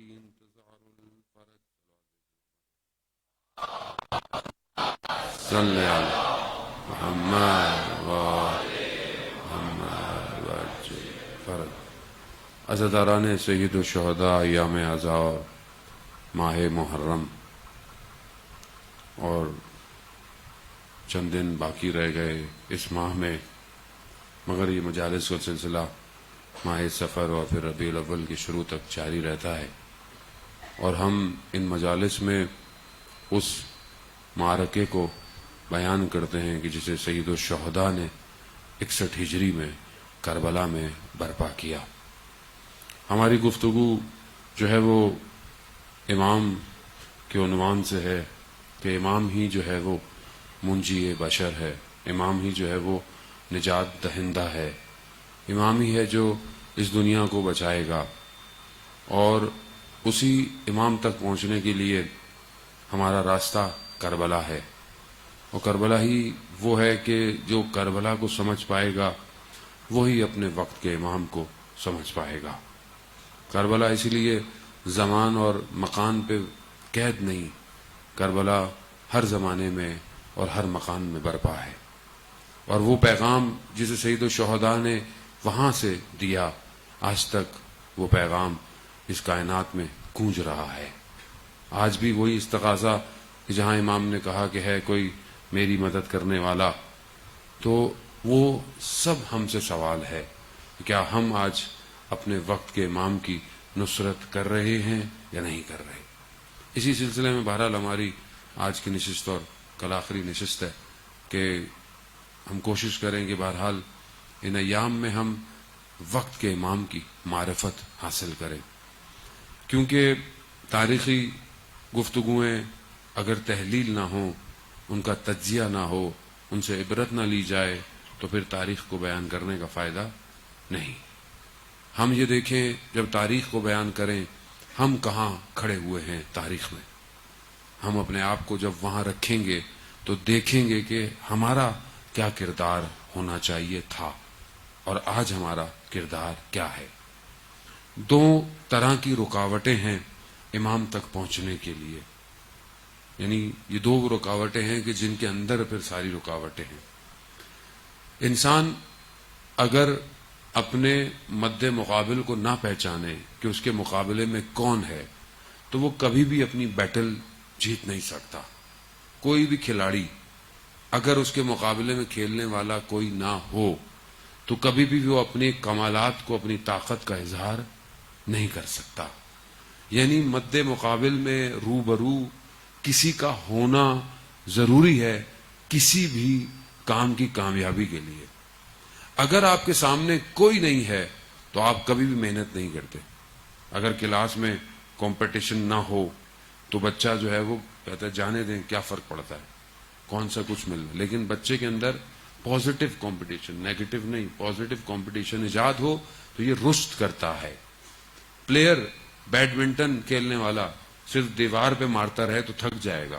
انتظار الفرج صلی علی محمد و محمد و فرج عزاداران سید الشہداء ایام عزا ماہ محرم اور چند دن باقی رہ گئے اس ماہ میں، مگر یہ مجالس کا سلسلہ ماہ سفر اور پھر ربیع الاول کے شروع تک جاری رہتا ہے، اور ہم ان مجالس میں اس معرکے کو بیان کرتے ہیں کہ جسے سید الشہداء نے 61 ہجری میں کربلا میں برپا کیا۔ ہماری گفتگو جو ہے وہ امام کے عنوان سے ہے کہ امام ہی جو ہے وہ منجی بشر ہے، امام ہی جو ہے وہ نجات دہندہ ہے، امام ہی ہے جو اس دنیا کو بچائے گا، اور اسی امام تک پہنچنے کے لیے ہمارا راستہ کربلا ہے، اور کربلا ہی وہ ہے کہ جو کربلا کو سمجھ پائے گا وہی اپنے وقت کے امام کو سمجھ پائے گا۔ کربلا اسی لیے زمان اور مکان پہ قید نہیں، کربلا ہر زمانے میں اور ہر مکان میں برپا ہے، اور وہ پیغام جسے سید الشہداء نے وہاں سے دیا آج تک وہ پیغام اس کائنات میں گونج رہا ہے۔ آج بھی وہی استغاثہ کہ جہاں امام نے کہا کہ ہے کوئی میری مدد کرنے والا، تو وہ سب ہم سے سوال ہے کہ کیا ہم آج اپنے وقت کے امام کی نصرت کر رہے ہیں یا نہیں کر رہے۔ اسی سلسلے میں بہرحال ہماری آج کی نشست اور کل آخری نشست ہے کہ ہم کوشش کریں کہ بہرحال ان ایام میں ہم وقت کے امام کی معرفت حاصل کریں، کیونکہ تاریخی گفتگویں اگر تحلیل نہ ہوں، ان کا تجزیہ نہ ہو، ان سے عبرت نہ لی جائے تو پھر تاریخ کو بیان کرنے کا فائدہ نہیں۔ ہم یہ دیکھیں جب تاریخ کو بیان کریں ہم کہاں کھڑے ہوئے ہیں تاریخ میں، ہم اپنے آپ کو جب وہاں رکھیں گے تو دیکھیں گے کہ ہمارا کیا کردار ہونا چاہیے تھا اور آج ہمارا کردار کیا ہے۔ دو طرح کی رکاوٹیں ہیں امام تک پہنچنے کے لیے، یعنی یہ دو رکاوٹیں ہیں کہ جن کے اندر پھر ساری رکاوٹیں ہیں۔ انسان اگر اپنے مد مقابل کو نہ پہچانے کہ اس کے مقابلے میں کون ہے تو وہ کبھی بھی اپنی بیٹل جیت نہیں سکتا۔ کوئی بھی کھلاڑی اگر اس کے مقابلے میں کھیلنے والا کوئی نہ ہو تو کبھی بھی وہ اپنے کمالات کو، اپنی طاقت کا اظہار نہیں کر سکتا۔ یعنی مد مقابل میں روبرو کسی کا ہونا ضروری ہے کسی بھی کام کی کامیابی کے لیے۔ اگر آپ کے سامنے کوئی نہیں ہے تو آپ کبھی بھی محنت نہیں کرتے۔ اگر کلاس میں کمپٹیشن نہ ہو تو بچہ جو ہے وہ کہتا ہے جانے دیں، کیا فرق پڑتا ہے، کون سا کچھ مل رہا ہے۔ لیکن بچے کے اندر پازیٹو کمپٹیشن، نیگیٹو نہیں، پازیٹو کمپٹیشن ایجاد ہو تو یہ رشد کرتا ہے۔ پلیئر بیڈمنٹن کھیلنے والا صرف دیوار پہ مارتا رہے تو تھک جائے گا،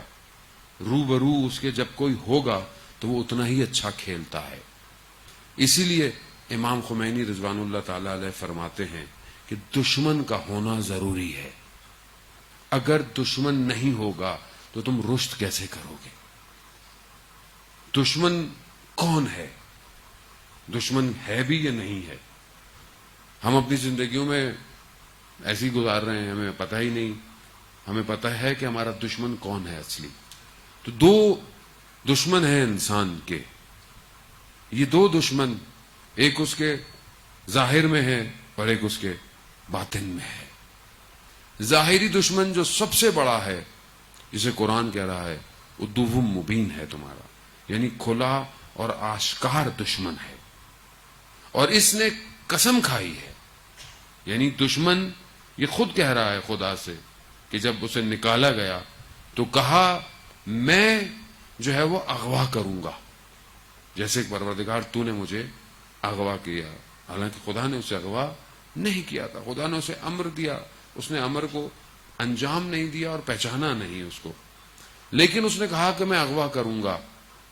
روبرو اس کے جب کوئی ہوگا تو وہ اتنا ہی اچھا کھیلتا ہے۔ اسی لیے امام خمینی رضوان اللہ تعالی علیہ فرماتے ہیں کہ دشمن کا ہونا ضروری ہے، اگر دشمن نہیں ہوگا تو تم رشد کیسے کرو گے۔ دشمن کون ہے، دشمن ہے بھی یا نہیں ہے۔ ہم اپنی زندگیوں میں ایسے ہی گزار رہے ہیں، ہمیں پتہ ہی نہیں، ہمیں پتہ ہے کہ ہمارا دشمن کون ہے اصلی۔ تو دو دشمن ہیں انسان کے، یہ دو دشمن ایک اس کے ظاہر میں ہے اور ایک اس کے باطن میں ہے۔ ظاہری دشمن جو سب سے بڑا ہے، جسے قرآن کہہ رہا ہے عدو مبین ہے تمہارا، یعنی کھلا اور آشکار دشمن ہے، اور اس نے قسم کھائی ہے، یعنی دشمن یہ خود کہہ رہا ہے خدا سے کہ جب اسے نکالا گیا تو کہا میں جو ہے وہ اغوا کروں گا، جیسے پروردگار تو نے مجھے اغوا کیا، حالانکہ خدا نے اسے اغوا نہیں کیا تھا، خدا نے اسے امر دیا، اس نے امر کو انجام نہیں دیا اور پہچانا نہیں اس کو، لیکن اس نے کہا کہ میں اغوا کروں گا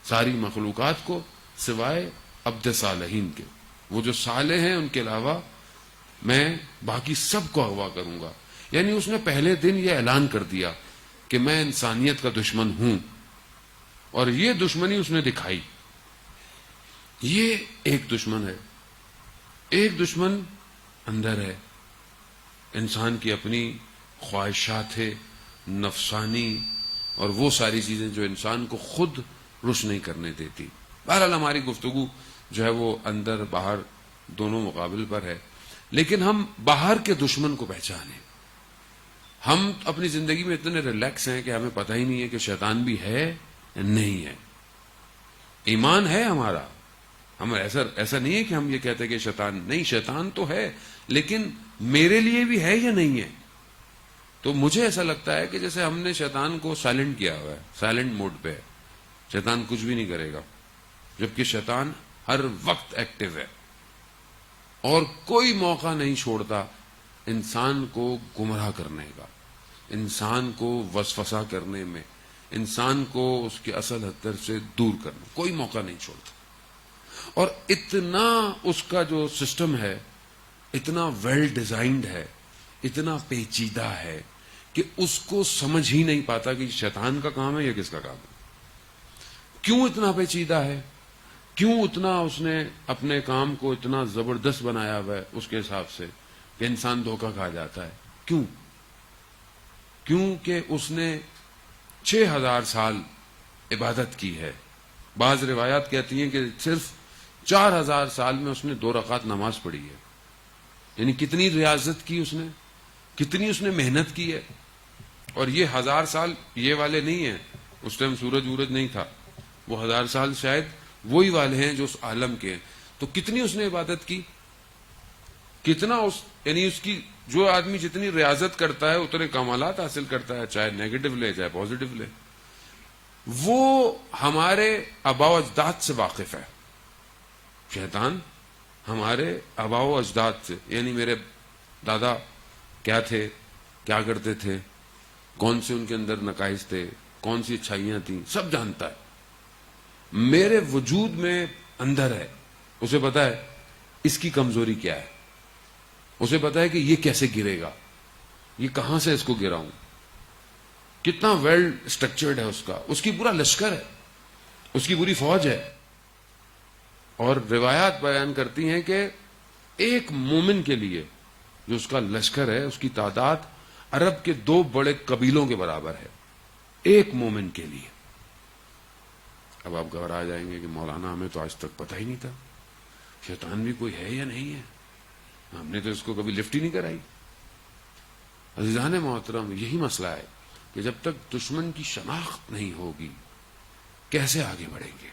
ساری مخلوقات کو سوائے عبد صالحین کے، وہ جو صالح ہیں ان کے علاوہ میں باقی سب کو اغوا کروں گا۔ یعنی اس نے پہلے دن یہ اعلان کر دیا کہ میں انسانیت کا دشمن ہوں، اور یہ دشمنی اس نے دکھائی. یہ ایک دشمن ہے. ایک دشمن اندر ہے، انسان کی اپنی خواہشات ہے نفسانی، اور وہ ساری چیزیں جو انسان کو خود رش نہیں کرنے دیتی. بہرحال ہماری گفتگو جو ہے وہ اندر باہر دونوں مقابل پر ہے، لیکن ہم باہر کے دشمن کو پہچانیں. ہم اپنی زندگی میں اتنے ریلیکس ہیں کہ ہمیں پتہ ہی نہیں ہے کہ شیطان بھی ہے یا نہیں ہے. ایمان ہے ہمارا، ہم ایسا نہیں ہے کہ ہم یہ کہتے ہیں کہ شیطان نہیں، شیطان تو ہے، لیکن میرے لیے بھی ہے یا نہیں ہے. تو مجھے ایسا لگتا ہے کہ جیسے ہم نے شیطان کو سائلنٹ کیا ہوا ہے، سائلنٹ موڈ پہ ہے، شیطان کچھ بھی نہیں کرے گا، جبکہ شیطان ہر وقت ایکٹیو ہے اور کوئی موقع نہیں چھوڑتا انسان کو گمراہ کرنے کا، انسان کو وسوسہ کرنے میں، انسان کو اس کے اصل ہدف سے دور کرنے، کوئی موقع نہیں چھوڑتا. اور اتنا اس کا جو سسٹم ہے اتنا ویل ڈیزائنڈ ہے، اتنا پیچیدہ ہے کہ اس کو سمجھ ہی نہیں پاتا کہ شیطان کا کام ہے یا کس کا کام ہے. کیوں اتنا پیچیدہ ہے؟ کیوں اتنا اس نے اپنے کام کو اتنا زبردست بنایا ہوا ہے اس کے حساب سے کہ انسان دھوکہ کھا جاتا ہے؟ کیوں؟ کیونکہ اس نے 6000 سال عبادت کی ہے. بعض روایات کہتی ہیں کہ صرف 4000 سال میں اس نے 2 رکعت نماز پڑھی ہے. یعنی کتنی ریاضت کی اس نے، کتنی اس نے محنت کی ہے. اور یہ 1000 سال یہ والے نہیں ہیں، اس ٹائم سورج وورج نہیں تھا، وہ 1000 سال شاید وہی والے ہیں جو اس عالم کے ہیں. تو کتنی اس نے عبادت کی، کتنا یعنی اس کی جو آدمی جتنی ریاضت کرتا ہے اتنے کمالات حاصل کرتا ہے، چاہے نیگیٹو لے چاہے پازیٹو لے. وہ ہمارے آباء و اجداد سے واقف ہے. شیطان ہمارے آباء و اجداد سے، یعنی میرے دادا کیا تھے، کیا کرتے تھے، کون سے ان کے اندر نقائص تھے، کون سی اچھائیاں تھیں، سب جانتا ہے. میرے وجود میں اندر ہے، اسے پتا ہے اس کی کمزوری کیا ہے، اسے پتا ہے کہ یہ کیسے گرے گا، یہ کہاں سے اس کو گراؤں. کتنا ویل اسٹرکچرڈ ہے اس کی پورا لشکر ہے، اس کی پوری فوج ہے. اور روایات بیان کرتی ہیں کہ ایک مومن کے لیے جو اس کا لشکر ہے اس کی تعداد عرب کے 2 بڑے قبیلوں کے برابر ہے، ایک مومن کے لیے. اب آپ گھبرا جائیں گے کہ مولانا ہمیں تو آج تک پتہ ہی نہیں تھا شیطان بھی کوئی ہے یا نہیں ہے، ہم نے تو اس کو کبھی لفٹ ہی نہیں کرائی. عزیزان محترم، یہی مسئلہ ہے کہ جب تک دشمن کی شناخت نہیں ہوگی کیسے آگے بڑھیں گے.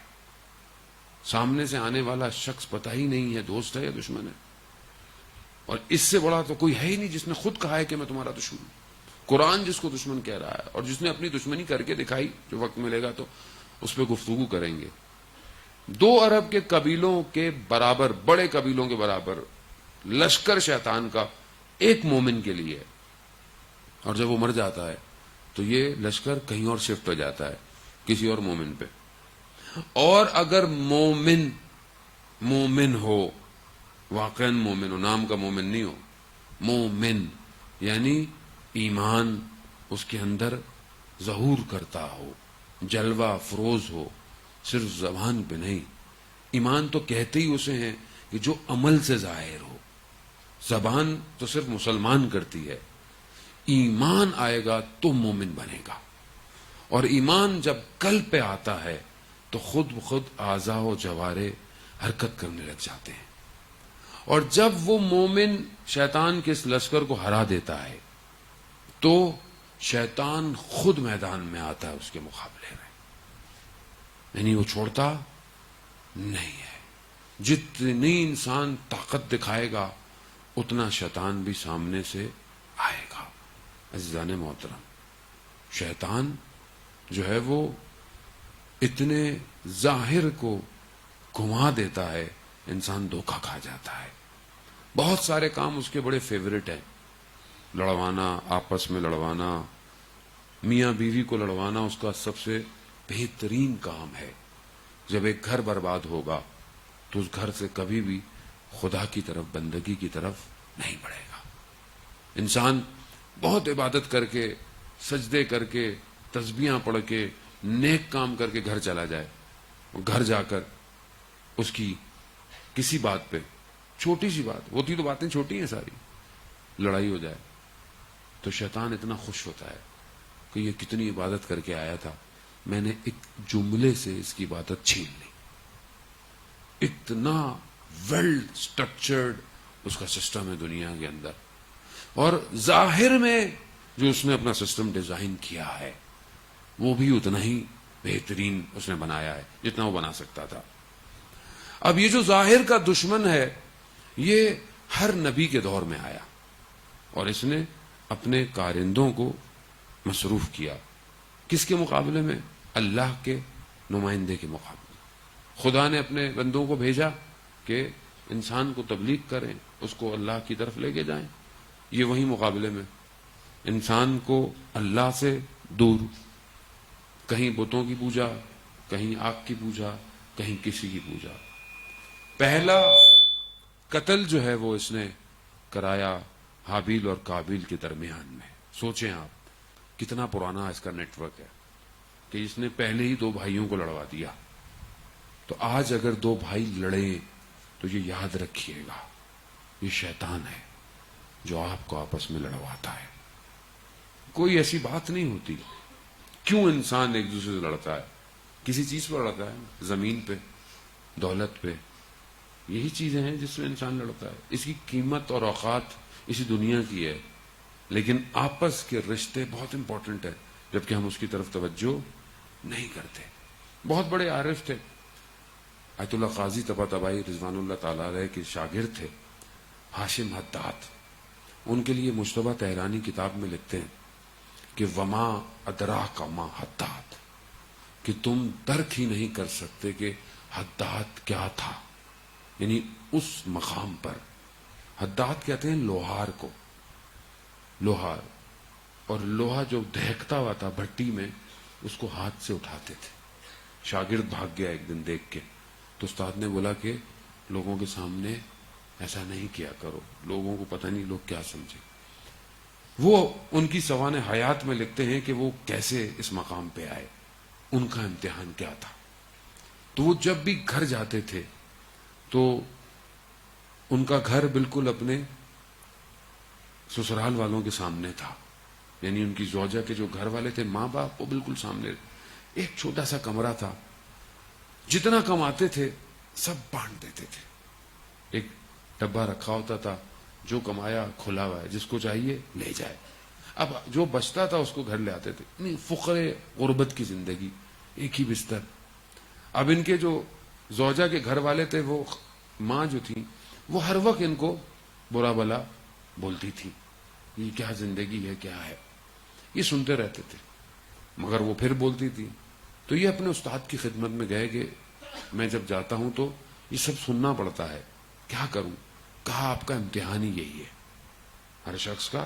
سامنے سے آنے والا شخص پتہ ہی نہیں ہے دوست ہے یا دشمن ہے، اور اس سے بڑا تو کوئی ہے ہی نہیں جس نے خود کہا ہے کہ میں تمہارا دشمن ہوں. قرآن جس کو دشمن کہہ رہا ہے اور جس نے اپنی دشمنی کر کے دکھائی، جو وقت ملے گا تو اس پہ گفتگو کریں گے. 2 عرب کے قبیلوں کے برابر، بڑے قبیلوں کے برابر لشکر شیطان کا ایک مومن کے لیے، اور جب وہ مر جاتا ہے تو یہ لشکر کہیں اور شفٹ ہو جاتا ہے کسی اور مومن پہ. اور اگر مومن ہو، واقعاً مومن ہو، نام کا مومن نہیں ہو، مومن یعنی ایمان اس کے اندر ظہور کرتا ہو، جلوہ افروز ہو، صرف زبان پہ نہیں. ایمان تو کہتے ہی اسے ہیں کہ جو عمل سے ظاہر ہو، زبان تو صرف مسلمان کرتی ہے. ایمان آئے گا تو مومن بنے گا. اور ایمان جب قلب پہ آتا ہے تو خود بخود اعضاء و جوارے حرکت کرنے لگ جاتے ہیں. اور جب وہ مومن شیطان کے اس لشکر کو ہرا دیتا ہے تو شیطان خود میدان میں آتا ہے اس کے مقابلے میں، یعنی وہ چھوڑتا نہیں ہے. جتنی انسان طاقت دکھائے گا اتنا شیطان بھی سامنے سے آئے گا. عزیزان محترم، شیطان جو ہے وہ اتنے ظاہر کو گھما دیتا ہے، انسان دھوکہ کھا جاتا ہے. بہت سارے کام اس کے بڑے فیوریٹ ہیں، لڑوانا، آپس میں لڑوانا، میاں بیوی کو لڑوانا اس کا سب سے بہترین کام ہے. جب ایک گھر برباد ہوگا تو اس گھر سے کبھی بھی خدا کی طرف، بندگی کی طرف نہیں بڑھے گا. انسان بہت عبادت کر کے، سجدے کر کے، تسبیحاں پڑھ کے، نیک کام کر کے گھر چلا جائے، گھر جا کر اس کی کسی بات پہ، چھوٹی سی بات ہوتی تو باتیں چھوٹی ہیں ساری، لڑائی ہو جائے تو شیطان اتنا خوش ہوتا ہے کہ یہ کتنی عبادت کر کے آیا تھا، میں نے ایک جملے سے اس کی عبادت چھین لی. اتنا ویل سٹرکچرڈ اس کا سسٹم ہے دنیا کے اندر. اور ظاہر میں جو اس نے اپنا سسٹم ڈیزائن کیا ہے وہ بھی اتنا ہی بہترین اس نے بنایا ہے جتنا وہ بنا سکتا تھا. اب یہ جو ظاہر کا دشمن ہے یہ ہر نبی کے دور میں آیا اور اس نے اپنے کارندوں کو مصروف کیا. کس کے مقابلے میں؟ اللہ کے نمائندے کے مقابلے. خدا نے اپنے بندوں کو بھیجا کہ انسان کو تبلیغ کریں، اس کو اللہ کی طرف لے کے جائیں. یہ وہی مقابلے میں انسان کو اللہ سے دور، کہیں بتوں کی پوجا، کہیں آگ کی پوجا، کہیں کسی کی پوجا. پہلا قتل جو ہے وہ اس نے کرایا حابیل اور کابیل کے درمیان میں. سوچیں آپ کتنا پرانا اس کا نیٹ ورک ہے کہ اس نے پہلے ہی دو بھائیوں کو لڑوا دیا. تو آج اگر دو بھائی لڑیں تو یہ یاد رکھیے گا یہ شیطان ہے جو آپ کو آپس میں لڑواتا ہے. کوئی ایسی بات نہیں ہوتی. کیوں انسان ایک دوسرے سے لڑتا ہے؟ کسی چیز پر لڑتا ہے، زمین پہ، دولت پہ. یہی چیزیں ہیں جس میں انسان لڑتا ہے. اس کی قیمت اور اوقات اسی دنیا کی ہے، لیکن آپس کے رشتے بہت امپورٹنٹ ہے جبکہ ہم اس کی طرف توجہ نہیں کرتے. بہت بڑے عارف تھے، آیت اللہ قاضی طباطبائی رضوان اللہ تعالی علیہ کے شاگرد تھے ہاشم حداد. ان کے لیے مجتبیٰ طحرانی کتاب میں لکھتے ہیں کہ وما ادراک ما حداد، کہ تم درک ہی نہیں کر سکتے کہ حداد کیا تھا. یعنی اس مقام پر حداد کہتے ہیں لوہار کو، لوہار. اور لوہا جو دہکتا ہوا تھا بھٹی میں اس کو ہاتھ سے اٹھاتے تھے. شاگرد بھاگ گیا ایک دن دیکھ کے تو استاد نے بولا کہ لوگوں کے سامنے ایسا نہیں کیا کرو، لوگوں کو پتہ نہیں لوگ کیا سمجھے. وہ ان کی سوانح حیات میں لکھتے ہیں کہ وہ کیسے اس مقام پہ آئے، ان کا امتحان کیا تھا. تو وہ جب بھی گھر جاتے تھے تو ان کا گھر بالکل اپنے سسرال والوں کے سامنے تھا. یعنی ان کی زوجہ کے جو گھر والے تھے، ماں باپ، وہ بالکل سامنے. ایک چھوٹا سا کمرہ تھا، جتنا کماتے تھے سب بانٹ دیتے تھے. ایک ڈبہ رکھا ہوتا تھا، جو کمایا کھلا ہوا ہے، جس کو چاہیے لے جائے. اب جو بچتا تھا اس کو گھر لے آتے تھے. نہیں، فقر غربت کی زندگی، ایک ہی بستر. اب ان کے جو زوجہ کے گھر والے تھے، وہ ماں جو تھی وہ ہر وقت ان کو برا بلا بولتی تھی، یہ کیا زندگی ہے، کیا ہے. یہ سنتے رہتے تھے مگر وہ پھر بولتی تھی. تو یہ اپنے استاد کی خدمت میں گئے کہ میں جب جاتا ہوں تو یہ سب سننا پڑتا ہے، کیا کروں. کہا آپ کا امتحان ہی یہی ہے. ہر شخص کا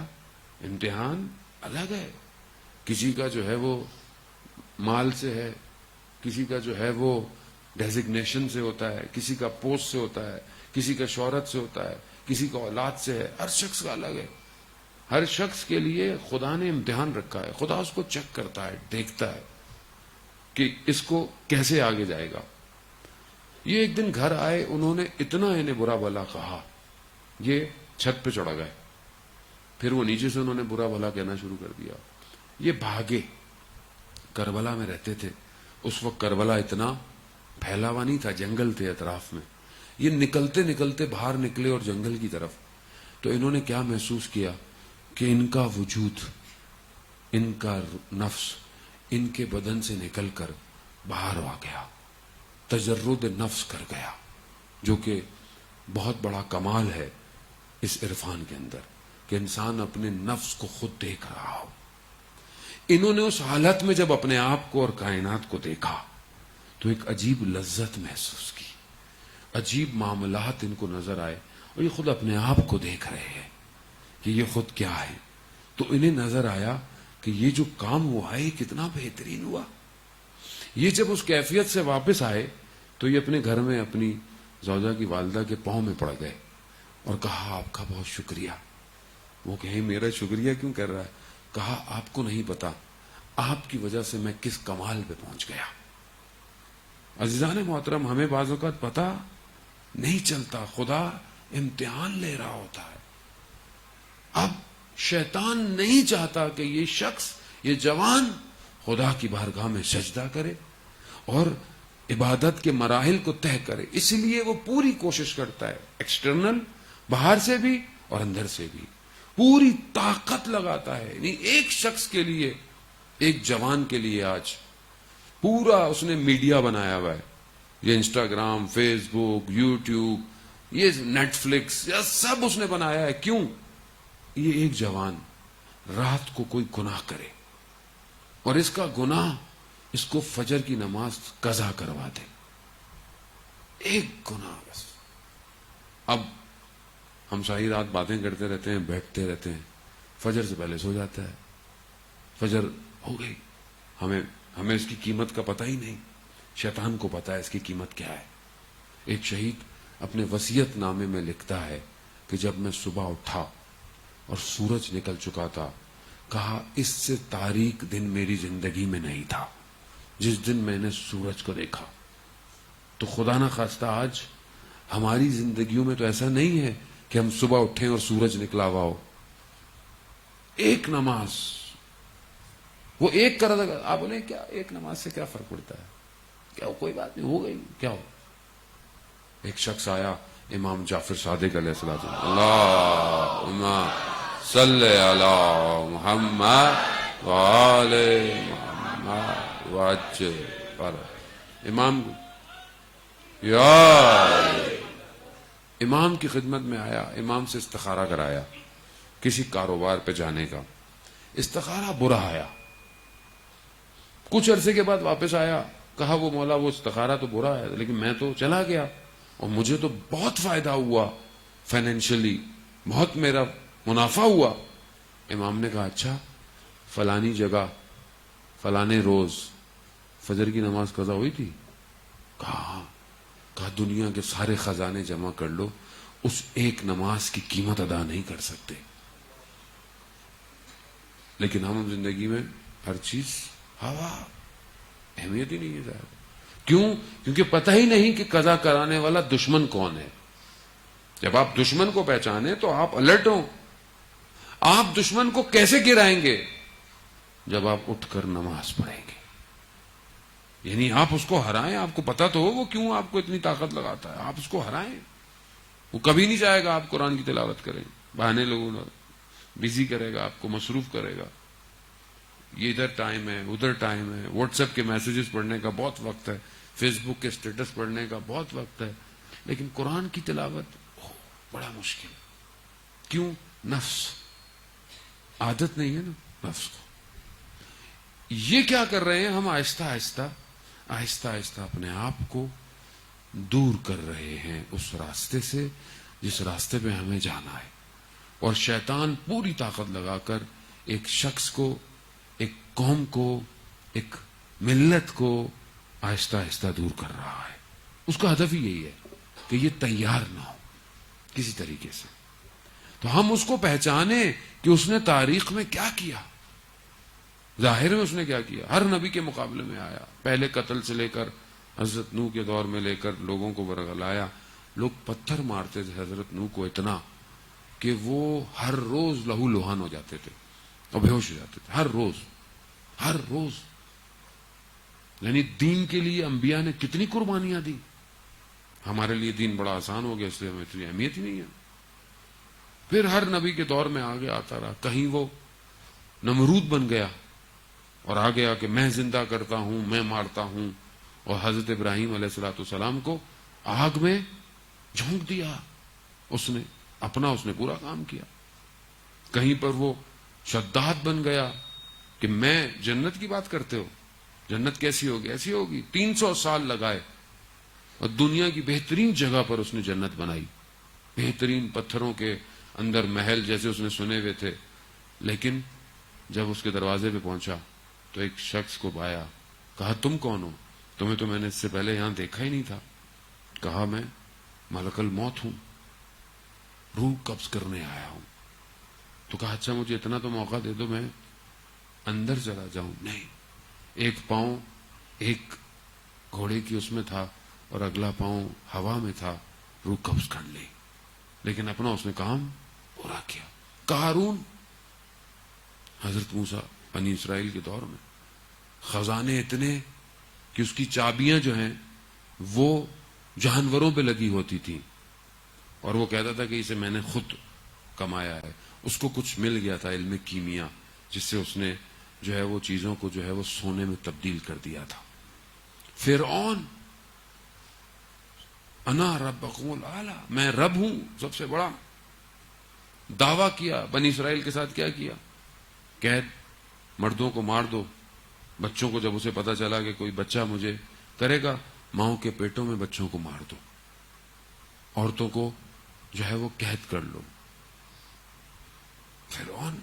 امتحان الگ ہے. کسی کا جو ہے وہ مال سے ہے، کسی کا جو ہے وہ ڈیزگنیشن سے ہوتا ہے، کسی کا پوسٹ سے ہوتا ہے، کسی کا شہرت سے ہوتا ہے، کسی کا اولاد سے ہے. ہر شخص کا الگ ہے. ہر شخص کے لیے خدا نے امتحان رکھا ہے. خدا اس کو چیک کرتا ہے، دیکھتا ہے کہ اس کو کیسے آگے جائے گا. یہ ایک دن گھر آئے، انہوں نے اتنا انہیں برا بھلا کہا، یہ چھت پہ چڑھ گئے. پھر وہ نیچے سے انہوں نے برا بھلا کہنا شروع کر دیا. یہ بھاگے، کربلا میں رہتے تھے. اس وقت کربلا اتنا پھیلا ہوا نہیں تھا، جنگل تھے اطراف میں. یہ نکلتے نکلتے باہر نکلے اور جنگل کی طرف. تو انہوں نے کیا محسوس کیا کہ ان کا وجود، ان کا نفس ان کے بدن سے نکل کر باہر آ گیا، تجرد نفس کر گیا، جو کہ بہت بڑا کمال ہے اس عرفان کے اندر کہ انسان اپنے نفس کو خود دیکھ رہا ہو. انہوں نے اس حالت میں جب اپنے آپ کو اور کائنات کو دیکھا تو ایک عجیب لذت محسوس کی. عجیب معاملات ان کو نظر آئے اور یہ خود اپنے آپ کو دیکھ رہے ہیں کہ یہ خود کیا ہے. تو انہیں نظر آیا کہ یہ جو کام ہوا ہے کتنا بہترین ہوا. یہ جب اس کیفیت سے واپس آئے تو یہ اپنے گھر میں اپنی زوجہ کی والدہ کے پاؤں میں پڑ گئے اور کہا آپ کا بہت شکریہ، وہ کہیں میرا شکریہ کیوں کر رہا ہے؟ کہا آپ کو نہیں پتا آپ کی وجہ سے میں کس کمال پہ پہنچ گیا. عزیزان محترم، ہمیں بعض اوقات پتا نہیں چلتا، خدا امتحان لے رہا ہوتا ہے. اب شیطان نہیں چاہتا کہ یہ شخص، یہ جوان خدا کی بارگاہ میں سجدہ کرے اور عبادت کے مراحل کو طے کرے. اس لیے وہ پوری کوشش کرتا ہے، ایکسٹرنل، باہر سے بھی اور اندر سے بھی پوری طاقت لگاتا ہے. یعنی ایک شخص کے لیے، ایک جوان کے لیے آج پورا اس نے میڈیا بنایا ہوا ہے. یہ انسٹاگرام، فیس بک، یوٹیوب، یہ نیٹ فلکس، یہ سب اس نے بنایا ہے. کیوں؟ یہ ایک جوان رات کو کوئی گناہ کرے اور اس کا گناہ اس کو فجر کی نماز قضا کروا دے. ایک گناہ بس. اب ہم ساری رات باتیں کرتے رہتے ہیں، بیٹھتے رہتے ہیں، فجر سے پہلے سو جاتا ہے. فجر ہو گئی، ہمیں اس کی قیمت کا پتہ ہی نہیں. شیطان کو پتا ہے اس کی قیمت کیا ہے. ایک شہید اپنے وصیت نامے میں لکھتا ہے کہ جب میں صبح اٹھا اور سورج نکل چکا تھا، کہا اس سے تاریک دن میری زندگی میں نہیں تھا جس دن میں نے سورج کو دیکھا. تو خدا نہ خواستہ آج ہماری زندگیوں میں تو ایسا نہیں ہے کہ ہم صبح اٹھیں اور سورج نکلا ہوا ہو. ایک نماز، وہ ایک کر دے گا. آپ بولیں کیا ایک نماز سے کیا فرق پڑتا ہے؟ کیا کوئی بات نہیں، ہو گئی، کیا ہو. ایک شخص آیا، امام جعفر صادق علیہ السلام، اللہم صلی علی محمد وآل محمد وعجل فرج. امام کی خدمت میں آیا، امام سے استخارہ کرایا کسی کاروبار پہ جانے کا. استخارہ برا آیا. کچھ عرصے کے بعد واپس آیا، کہا وہ مولا وہ استخارہ تو برا ہے لیکن میں تو چلا گیا اور مجھے تو بہت فائدہ ہوا، فائنینشلی بہت میرا منافع ہوا. امام نے کہا اچھا، فلانی جگہ فلانے روز فجر کی نماز قضا ہوئی تھی؟ کہا دنیا کے سارے خزانے جمع کر لو، اس ایک نماز کی قیمت ادا نہیں کر سکتے. لیکن ہم زندگی میں ہر چیز ہوا، اہمیت ہی نہیں ہے ظاہر. کیوں؟ کیونکہ پتہ ہی نہیں کہ قضا کرانے والا دشمن کون ہے. جب آپ دشمن کو پہچانیں تو آپ الرٹ ہوں. آپ دشمن کو کیسے گرائیں گے؟ جب آپ اٹھ کر نماز پڑھیں گے. یعنی آپ اس کو ہرائیں. آپ کو پتا تو ہو وہ کیوں آپ کو اتنی طاقت لگاتا ہے. آپ اس کو ہرائیں. وہ کبھی نہیں چاہے گا آپ قرآن کی تلاوت کریں. بہانے لوگوں بزی کرے گا، آپ کو مصروف کرے گا. یہ ادھر ٹائم ہے، ادھر ٹائم ہے، واٹس ایپ کے میسیجز پڑھنے کا بہت وقت ہے، فیس بک کے اسٹیٹس پڑھنے کا بہت وقت ہے، لیکن قرآن کی تلاوت بڑا مشکل. کیوں؟ نفس، عادت نہیں ہے نا نفس کو. یہ کیا کر رہے ہیں ہم؟ آہستہ آہستہ اپنے آپ کو دور کر رہے ہیں اس راستے سے جس راستے پہ ہمیں جانا ہے. اور شیطان پوری طاقت لگا کر ایک شخص کو، ایک قوم کو، ایک ملت کو آہستہ دور کر رہا ہے. اس کا ہدف ہی یہی ہے کہ یہ تیار نہ ہو کسی طریقے سے. تو ہم اس کو پہچانیں کہ اس نے تاریخ میں کیا کیا. ظاہر میں اس نے کیا کیا؟ ہر نبی کے مقابلے میں آیا. پہلے قتل سے لے کر حضرت نوح کے دور میں لے کر لوگوں کو برگلایا. لوگ پتھر مارتے تھے حضرت نوح کو اتنا کہ وہ ہر روز لہو لہان ہو جاتے تھے اور بے ہوش ہو جاتے تھے. ہر روز. یعنی دین کے لیے انبیاء نے کتنی قربانیاں دی. ہمارے لیے دین بڑا آسان ہو گیا، اس لیے ہمیں اتنی اہمیت ہی نہیں ہے. پھر ہر نبی کے دور میں آگے آتا رہا. کہیں وہ نمرود بن گیا اور آ گیا کہ میں زندہ کرتا ہوں، میں مارتا ہوں، اور حضرت ابراہیم علیہ السلام کو آگ میں جھونک دیا. اس نے پورا کام کیا. کہیں پر وہ شداد بن گیا کہ میں جنت کی بات کرتے ہو، جنت کیسی ہوگی؟ ایسی ہوگی. 300 سال لگائے اور دنیا کی بہترین جگہ پر اس نے جنت بنائی. بہترین پتھروں کے اندر محل جیسے اس نے سنے ہوئے تھے. لیکن جب اس کے دروازے پہ پہنچا تو ایک شخص کو پایا. کہا تم کون ہو؟ تمہیں تو میں نے اس سے پہلے یہاں دیکھا ہی نہیں تھا. کہا میں ملک الموت ہوں، روح قبض کرنے آیا ہوں. تو کہا اچھا مجھے اتنا تو موقع دے دو میں اندر چلا جاؤں. نہیں, ایک پاؤں ایک گھوڑے کی اس میں تھا اور اگلا پاؤں ہوا میں تھا, روح قبض کر لی, لیکن اپنا اس نے کام پورا کیا. قارون حضرت موسیٰ بنی اسرائیل کے دور میں خزانے اتنے کہ اس کی چابیاں جو ہیں وہ جانوروں پہ لگی ہوتی تھیں, اور وہ کہتا تھا کہ اسے میں نے خود کمایا ہے. اس کو کچھ مل گیا تھا علم کیمیا, جس سے اس نے جو ہے وہ چیزوں کو جو ہے وہ سونے میں تبدیل کر دیا تھا. فرعون انا ربکم الاعلی, میں رب ہوں سب سے بڑا, دعویٰ کیا. بنی اسرائیل کے ساتھ کیا کیا؟ قید, مردوں کو مار دو. بچوں کو جب اسے پتا چلا کہ کوئی بچہ مجھے کرے گا, ماؤں کے پیٹوں میں بچوں کو مار دو, عورتوں کو جو ہے وہ قید کر لو. فرعون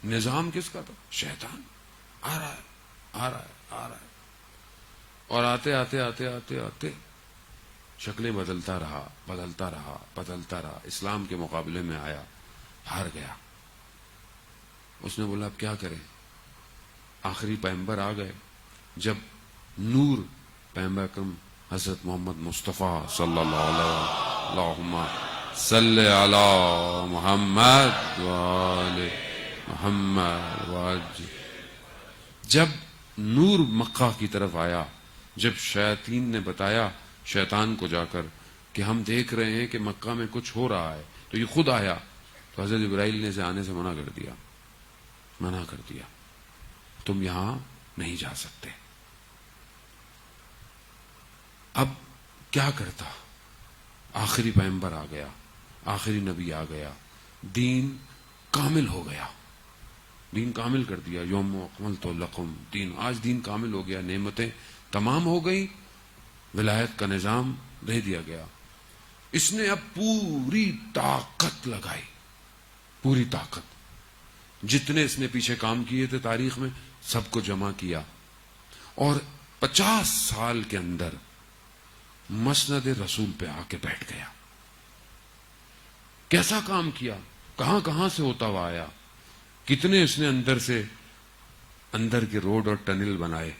نظام کس کا تھا؟ شیطان. آ رہا ہے آ رہا ہے آ رہا ہے, اور آتے آتے آتے آتے آتے شکلیں بدلتا رہا بدلتا رہا بدلتا رہا. اسلام کے مقابلے میں آیا, ہار گیا. اس نے بولا اب کیا کریں؟ آخری پیغمبر آ گئے. جب نور پیغمبر اکرم حضرت محمد مصطفیٰ صلی اللہ علیہ اللہم صلی علی محمد وآل محمد, جب نور مکہ کی طرف آیا, جب شیاطین نے بتایا شیطان کو جا کر کہ ہم دیکھ رہے ہیں کہ مکہ میں کچھ ہو رہا ہے, تو یہ خود آیا, تو حضرت ابراہیل نے اسے آنے سے منع کر دیا, منع کر دیا, تم یہاں نہیں جا سکتے. اب کیا کرتا؟ آخری پیغمبر آ گیا, آخری نبی آ گیا, دین کامل ہو گیا, دین کامل کر دیا. یوم اکملت لکم دین, آج دین کامل ہو گیا, نعمتیں تمام ہو گئی, ولایت کا نظام دے دیا گیا. اس نے اب پوری طاقت لگائی, پوری طاقت, جتنے اس نے پیچھے کام کیے تھے تاریخ میں سب کو جمع کیا, اور 50 سال کے اندر مسند رسول پہ آ کے بیٹھ گیا. کیسا کام کیا, کہاں کہاں سے ہوتا ہوا آیا, کتنے اس نے اندر سے اندر کے روڈ اور ٹنل بنائے,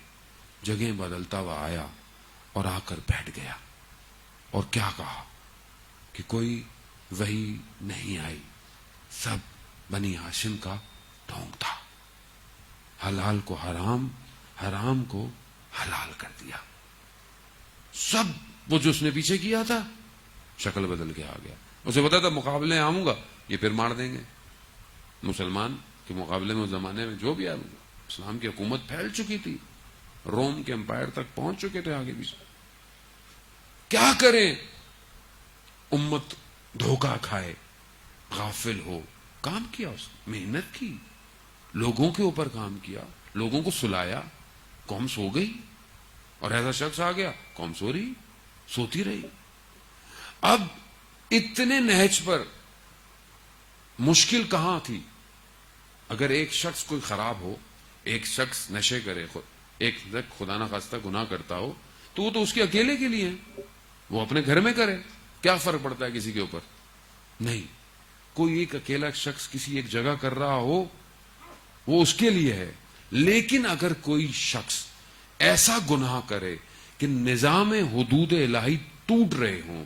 جگہیں بدلتا ہوا آیا اور آ کر بیٹھ گیا. اور کیا کہا کہ کوئی وحی نہیں آئی, سب بنی ہاشم کا ڈھونگ تھا. حلال کو حرام, حرام کو حلال کر دیا. سب وہ جو اس نے پیچھے کیا تھا شکل بدل کے آ گیا. اسے پتا تھا مقابلے آؤں گا یہ پھر مار دیں گے. مسلمان کے مقابلے میں اس زمانے میں جو بھی آؤں گا, اسلام کی حکومت پھیل چکی تھی, روم کے امپائر تک پہنچ چکے تھے آگے پیچھے. کیا کریں؟ امت دھوکہ کھائے, غافل ہو. کام کیا, اس نے محنت کی, لوگوں کے اوپر کام کیا, لوگوں کو سلایا, قوم سو گئی, اور ایسا شخص آ گیا قوم سو رہی, سوتی رہی. اب اتنے نہج پر مشکل کہاں تھی؟ اگر ایک شخص کوئی خراب ہو, ایک شخص نشے کرے, ایک خدا نہ خواستہ گناہ کرتا ہو, تو وہ تو اس کے اکیلے کے لیے ہے, وہ اپنے گھر میں کرے, کیا فرق پڑتا ہے کسی کے اوپر؟ نہیں. کوئی ایک اکیلا شخص کسی ایک جگہ کر رہا ہو وہ اس کے لیے ہے, لیکن اگر کوئی شخص ایسا گناہ کرے کہ نظام حدود الہی ٹوٹ رہے ہوں,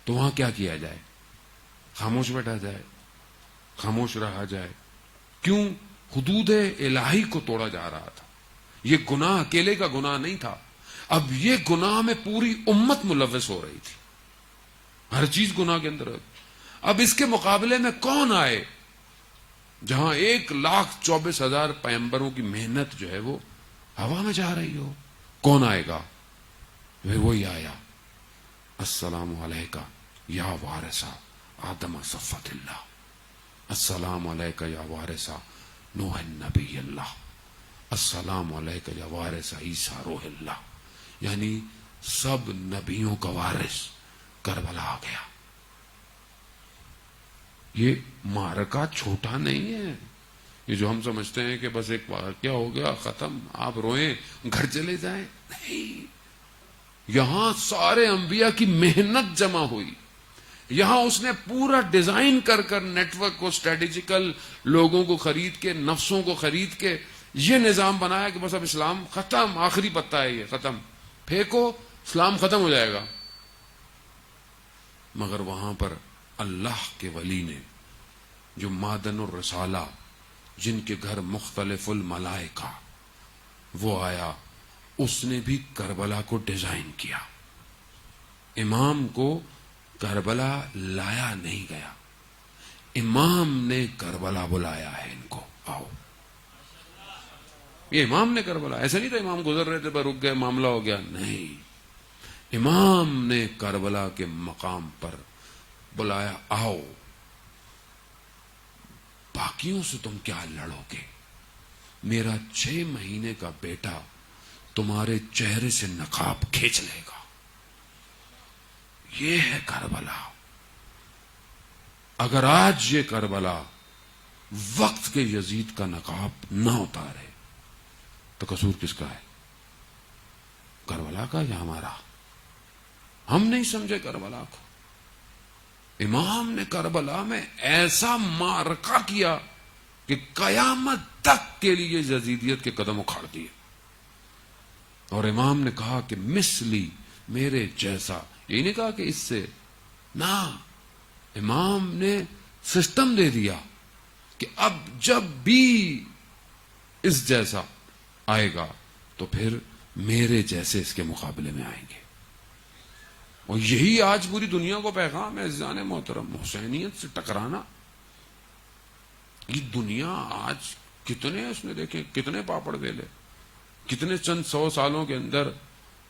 تو وہاں کیا کیا جائے؟ خاموش بیٹھا جائے, خاموش رہا جائے. کیوں؟ حدود الہی کو توڑا جا رہا تھا. یہ گناہ اکیلے کا گناہ نہیں تھا, اب یہ گناہ میں پوری امت ملوث ہو رہی تھی, ہر چیز گناہ کے اندر. اب اس کے مقابلے میں کون آئے جہاں 1,24,000 پیغمبروں کی محنت جو ہے وہ ہوا میں جا رہی ہو؟ کون آئے گا؟ وہی آیا. السلام علیکہ یا وارثہ آدم صفوت اللہ, السلام علیکہ یا وارثہ نوح نبی اللہ, السلام علیکہ یا وارث عیسیٰ روح اللہ. یعنی سب نبیوں کا وارث کربلا آ گیا. یہ معرکہ چھوٹا نہیں ہے. یہ جو ہم سمجھتے ہیں کہ بس ایک واقعہ ہو گیا ختم, آپ روئیں گھر چلے جائیں, نہیں. یہاں سارے انبیاء کی محنت جمع ہوئی, یہاں اس نے پورا ڈیزائن کر کر نیٹ ورک کو اسٹریٹجیکل لوگوں کو خرید کے نفسوں کو خرید کے یہ نظام بنایا کہ بس اب اسلام ختم, آخری پتہ ہے یہ, ختم, پھینکو اسلام ختم ہو جائے گا. مگر وہاں پر اللہ کے ولی نے جو معدن الرسالہ, جن کے گھر مختلف الملائکہ, وہ آیا, اس نے بھی کربلا کو ڈیزائن کیا. امام کو کربلا لایا نہیں گیا, امام نے کربلا بلایا ہے ان کو, آؤ. یہ امام نے کربلا, ایسا نہیں تھا امام گزر رہے تھے پر رک گئے معاملہ ہو گیا, نہیں, امام نے کربلا کے مقام پر بلایا, آؤ. باقیوں سے تم کیا لڑو گے, میرا 6 مہینے کا بیٹا تمہارے چہرے سے نقاب کھینچ لے گا. یہ ہے کربلا. اگر آج یہ کربلا وقت کے یزید کا نقاب نہ اتارے تو قصور کس کا ہے, کربلا کا یا ہمارا؟ ہم نہیں سمجھے کربلا کو. امام نے کربلا میں ایسا معرکہ کیا کہ قیامت تک کے لیے یزیدیت کے قدم اکھاڑ دیے. اور امام نے کہا کہ مثلی, میرے جیسا, یہ نہیں کہا کہ اس سے, نہ, امام نے سسٹم دے دیا کہ اب جب بھی اس جیسا آئے گا تو پھر میرے جیسے اس کے مقابلے میں آئیں گے. اور یہی آج پوری دنیا کو پیغام ہے عزیزان محترم. حسینیت سے ٹکرانا, یہ دنیا آج کتنے اس نے دیکھے, کتنے پاپڑ بیلے, کتنے چند 100 سالوں کے اندر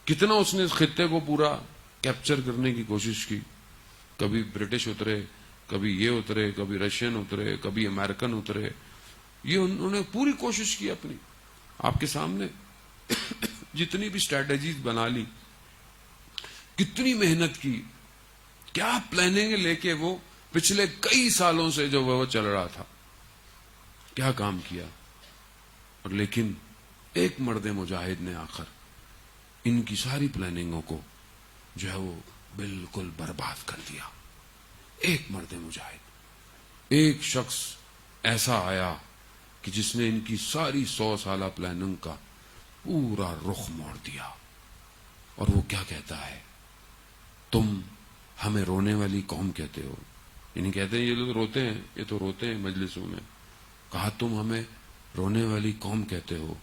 کتنا اس نے اس خطے کو پورا کیپچر کرنے کی کوشش کی. کبھی برٹش اترے, کبھی یہ اترے, کبھی رشین اترے, کبھی امریکن اترے. یہ انہوں نے پوری کوشش کی اپنی. آپ کے سامنے جتنی بھی اسٹریٹجیز بنا لی, کتنی محنت کی, کیا پلاننگ لے کے وہ پچھلے کئی سالوں سے جو وہ چل رہا تھا, کیا کام کیا. اور لیکن ایک مرد مجاہد نے آخر ان کی ساری پلاننگوں کو جو ہے وہ بالکل برباد کر دیا. ایک مرد مجاہد, ایک شخص ایسا آیا کہ جس نے ان کی ساری 100 سالہ پلاننگ کا پورا رخ موڑ دیا. اور وہ کیا کہتا ہے, تم ہمیں رونے والی قوم کہتے ہو. یعنی کہتے ہیں یہ لوگ روتے ہیں, یہ تو روتے ہیں مجلسوں میں. کہا تم ہمیں رونے والی قوم کہتے ہو,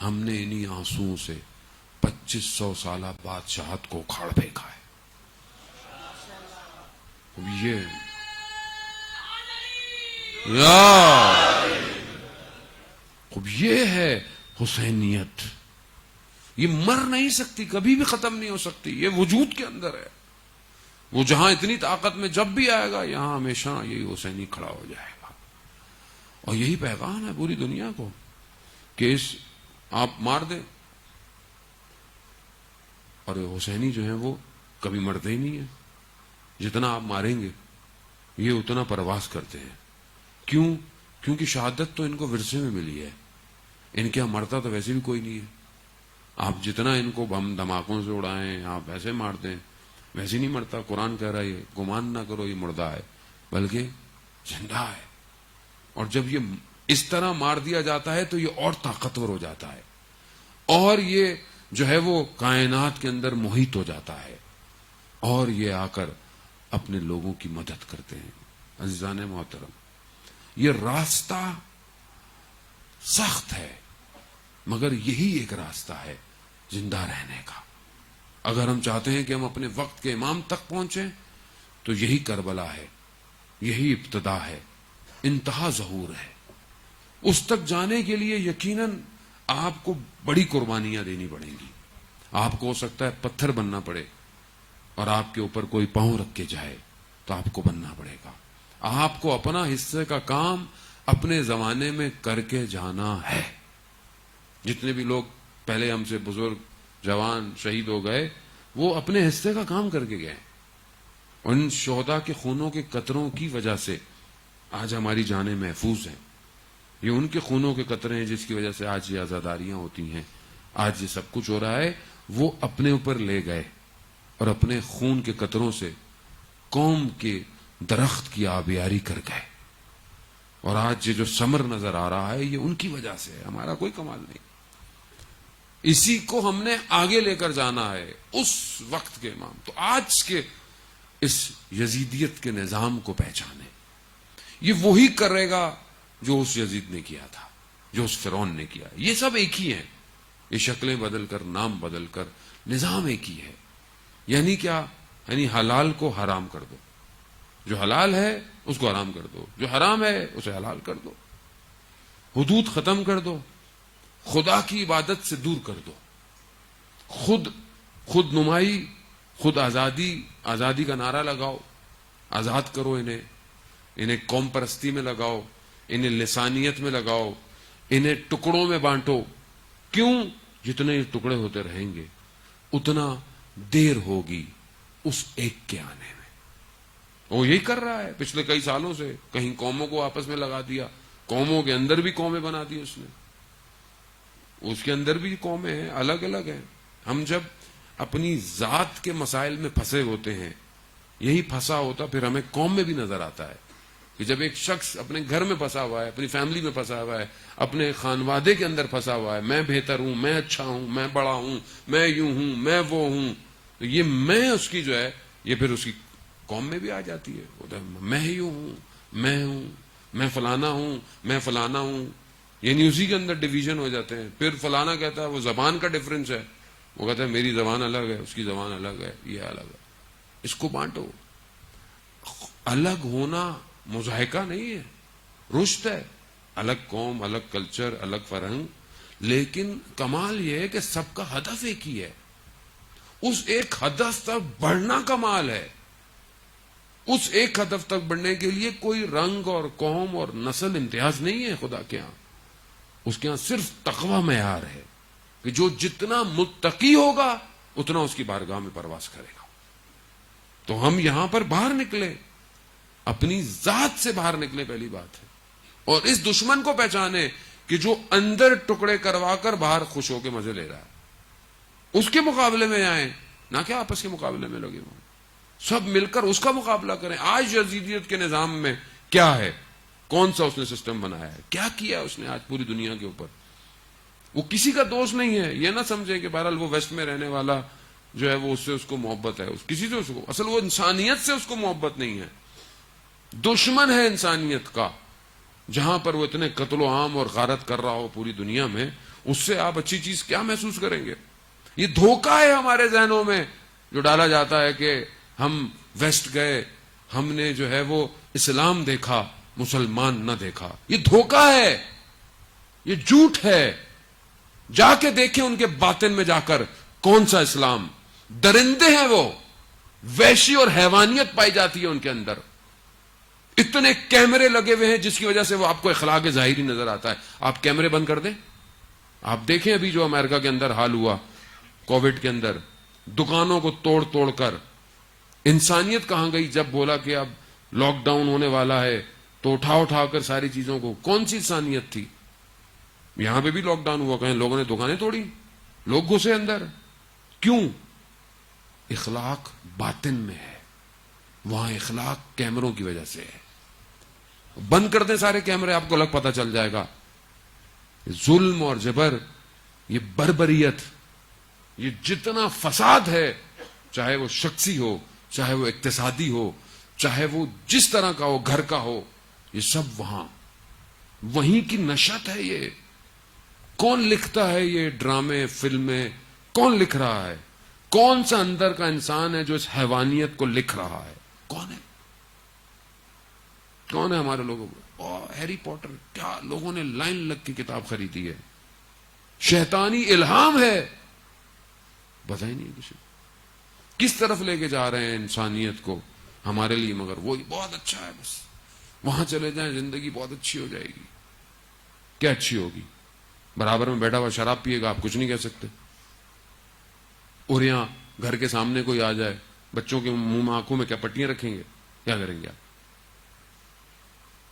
ہم نے انہی آنسوؤں سے 2500 سالہ بادشاہت کو اکھاڑ پھینکا ہے. یہ ہے حسینیت. یہ مر نہیں سکتی, کبھی بھی ختم نہیں ہو سکتی, یہ وجود کے اندر ہے. وہ جہاں اتنی طاقت میں جب بھی آئے گا, یہاں ہمیشہ یہی حسینی کھڑا ہو جائے گا. اور یہی پیغام ہے پوری دنیا کو کہ اس آپ مار دیں, اور حسینی جو ہیں وہ کبھی مرتے ہی نہیں ہیں. جتنا آپ ماریں گے یہ اتنا پرواز کرتے ہیں. کیوں؟ کیونکہ شہادت تو ان کو ورثے میں ملی ہے. ان کے یہاں مرتا تو ویسے بھی کوئی نہیں ہے. آپ جتنا ان کو بم دھماکوں سے اڑائیں, آپ ایسے مار دیں, ویسے نہیں مرتا. قرآن کہہ رہا ہے گمان نہ کرو یہ مردہ ہے بلکہ زندہ ہے. اور جب یہ اس طرح مار دیا جاتا ہے تو یہ اور طاقتور ہو جاتا ہے, اور یہ جو ہے وہ کائنات کے اندر محیط ہو جاتا ہے, اور یہ آ کر اپنے لوگوں کی مدد کرتے ہیں. عزیزان محترم, یہ راستہ سخت ہے مگر یہی ایک راستہ ہے زندہ رہنے کا. اگر ہم چاہتے ہیں کہ ہم اپنے وقت کے امام تک پہنچیں تو یہی کربلا ہے, یہی ابتدا ہے, انتہا ظہور ہے. اس تک جانے کے لیے یقیناً آپ کو بڑی قربانیاں دینی پڑیں گی. آپ کو ہو سکتا ہے پتھر بننا پڑے, اور آپ کے اوپر کوئی پاؤں رکھ کے جائے تو آپ کو بننا پڑے گا. آپ کو اپنا حصے کا کام اپنے زمانے میں کر کے جانا ہے. جتنے بھی لوگ پہلے ہم سے بزرگ جوان شہید ہو گئے وہ اپنے حصے کا کام کر کے گئے. ان شہداء کے خونوں کے قطروں کی وجہ سے آج ہماری جانیں محفوظ ہیں. یہ ان کے خونوں کے قطرے ہیں جس کی وجہ سے آج یہ آزاداریاں ہوتی ہیں, آج یہ سب کچھ ہو رہا ہے. وہ اپنے اوپر لے گئے اور اپنے خون کے قطروں سے قوم کے درخت کی آبیاری کر گئے، اور آج یہ جو ثمر نظر آ رہا ہے یہ ان کی وجہ سے ہے، ہمارا کوئی کمال نہیں۔ اسی کو ہم نے آگے لے کر جانا ہے، اس وقت کے امام تو آج کے اس یزیدیت کے نظام کو پہچانے۔ یہ وہی کرے گا جو اس یزید نے کیا تھا، جو اس فرعون نے کیا۔ یہ سب ایک ہی ہیں، یہ شکلیں بدل کر، نام بدل کر، نظام ایک ہی ہے۔ یعنی کیا؟ یعنی حلال کو حرام کر دو، جو حلال ہے اس کو حرام کر دو، جو حرام ہے اسے حلال کر دو، حدود ختم کر دو، خدا کی عبادت سے دور کر دو، خود نمائی، خود آزادی کا نعرہ لگاؤ، آزاد کرو انہیں قوم پرستی میں لگاؤ، انہیں لسانیت میں لگاؤ، انہیں ٹکڑوں میں بانٹو۔ کیوں؟ جتنے یہ ٹکڑے ہوتے رہیں گے اتنا دیر ہوگی اس ایک کے آنے میں۔ وہ یہی کر رہا ہے پچھلے کئی سالوں سے، کہیں قوموں کو آپس میں لگا دیا، قوموں کے اندر بھی قومیں بنا دی اس نے، اس کے اندر بھی قومیں ہیں، الگ الگ ہیں۔ ہم جب اپنی ذات کے مسائل میں پھنسے ہوتے ہیں، یہی پھنسا ہوتا پھر ہمیں قوم میں بھی نظر آتا ہے کہ جب ایک شخص اپنے گھر میں پھنسا ہوا ہے، اپنی فیملی میں پھنسا ہوا ہے، اپنے خانوادے کے اندر پھنسا ہوا ہے، میں بہتر ہوں، میں اچھا ہوں، میں بڑا ہوں، میں یوں ہوں، میں وہ ہوں، تو یہ میں اس کی جو ہے یہ پھر اس کی قوم میں بھی آ جاتی ہے۔ میں یوں ہوں، میں فلانا ہوں، میں فلانا ہوں، یعنی اسی کے اندر ڈویژن ہو جاتے ہیں۔ پھر فلانا کہتا ہے وہ زبان کا ڈفرنس ہے، وہ کہتا ہے میری زبان الگ ہے، اس کی زبان الگ ہے، یہ الگ ہے۔ اس کو بانٹو۔ الگ ہونا مضحکہ نہیں ہے، رشت ہے، الگ قوم، الگ کلچر، الگ فرہنگ، لیکن کمال یہ ہے کہ سب کا ہدف ایک ہی ہے۔ اس ایک ہدف تک بڑھنا کمال ہے۔ اس ایک ہدف تک بڑھنے کے لیے کوئی رنگ اور قوم اور نسل امتیاز نہیں ہے خدا کے ہاں۔ اس کے ہاں صرف تقوی معیار ہے کہ جو جتنا متقی ہوگا اتنا اس کی بارگاہ میں پرواز کرے گا۔ تو ہم یہاں پر باہر نکلے، اپنی ذات سے باہر نکلے، پہلی بات ہے، اور اس دشمن کو پہچانے کہ جو اندر ٹکڑے کروا کر باہر خوش ہو کے مزے لے رہا ہے، اس کے مقابلے میں آئیں، نہ کہ آپس کے مقابلے میں لگے ہوں۔ سب مل کر اس کا مقابلہ کریں۔ آج یزیدیت کے نظام میں کیا ہے؟ کون سا اس نے سسٹم بنایا ہے؟ کیا کیا ہے اس نے آج پوری دنیا کے اوپر؟ وہ کسی کا دوست نہیں ہے، یہ نہ سمجھیں کہ بہرحال وہ ویسٹ میں رہنے والا جو ہے وہ اس سے اس کو محبت ہے، کسی سے اس کو، اصل وہ انسانیت سے اس کو محبت نہیں ہے، دشمن ہے انسانیت کا۔ جہاں پر وہ اتنے قتل و عام اور غارت کر رہا ہو پوری دنیا میں، اس سے آپ اچھی چیز کیا محسوس کریں گے؟ یہ دھوکہ ہے ہمارے ذہنوں میں جو ڈالا جاتا ہے کہ ہم ویسٹ گئے، ہم نے جو ہے وہ اسلام دیکھا، مسلمان نہ دیکھا۔ یہ دھوکہ ہے، یہ جھوٹ ہے۔ جا کے دیکھیں ان کے باطن میں، جا کر کون سا اسلام؟ درندے ہیں وہ، وحشی اور حیوانیت پائی جاتی ہے ان کے اندر۔ اتنے کیمرے لگے ہوئے ہیں جس کی وجہ سے وہ آپ کو اخلاق ظاہری نظر آتا ہے۔ آپ کیمرے بند کر دیں، آپ دیکھیں ابھی جو امریکہ کے اندر حال ہوا کووڈ کے اندر، دکانوں کو توڑ توڑ کر۔ انسانیت کہاں گئی جب بولا کہ اب لاک ڈاؤن ہونے والا ہے تو اٹھا کر ساری چیزوں کو؟ کون سی انسانیت تھی؟ یہاں پہ بھی لاک ڈاؤن ہوا، کہیں لوگوں نے دکانیں توڑی، لوگ گھسے اندر۔ کیوں؟ اخلاق باطن میں ہے، وہاں اخلاق کیمروں کی وجہ سے ہے۔ بند کر دیں سارے کیمرے، آپ کو الگ پتہ چل جائے گا۔ ظلم اور جبر، یہ بربریت، یہ جتنا فساد ہے، چاہے وہ شخصی ہو، چاہے وہ اقتصادی ہو، چاہے وہ جس طرح کا ہو، گھر کا ہو، یہ سب وہیں کی نشت ہے۔ یہ کون لکھتا ہے؟ یہ ڈرامے، فلمیں کون لکھ رہا ہے؟ کون سا اندر کا انسان ہے جو اس حیوانیت کو لکھ رہا ہے؟ کون ہے؟ کون ہے ہمارے لوگوں کو؟ ہیری پوٹر، کیا لوگوں نے لائن لگ کی کتاب خریدی ہے، شیطانی الہام ہے، پتہ ہی نہیں کسی کس طرف لے کے جا رہے ہیں انسانیت کو ہمارے لیے۔ مگر وہی بہت اچھا ہے، بس وہاں چلے جائیں زندگی بہت اچھی ہو جائے گی۔ کیا اچھی ہوگی؟ برابر میں بیٹھا ہوا شراب پیے گا، آپ کچھ نہیں کہہ سکتے۔ اور یہاں گھر کے سامنے کوئی آ جائے، بچوں کے منہ میں آنکھوں میں کیا پٹیاں رکھیں گے؟ کیا کریں گے آپ؟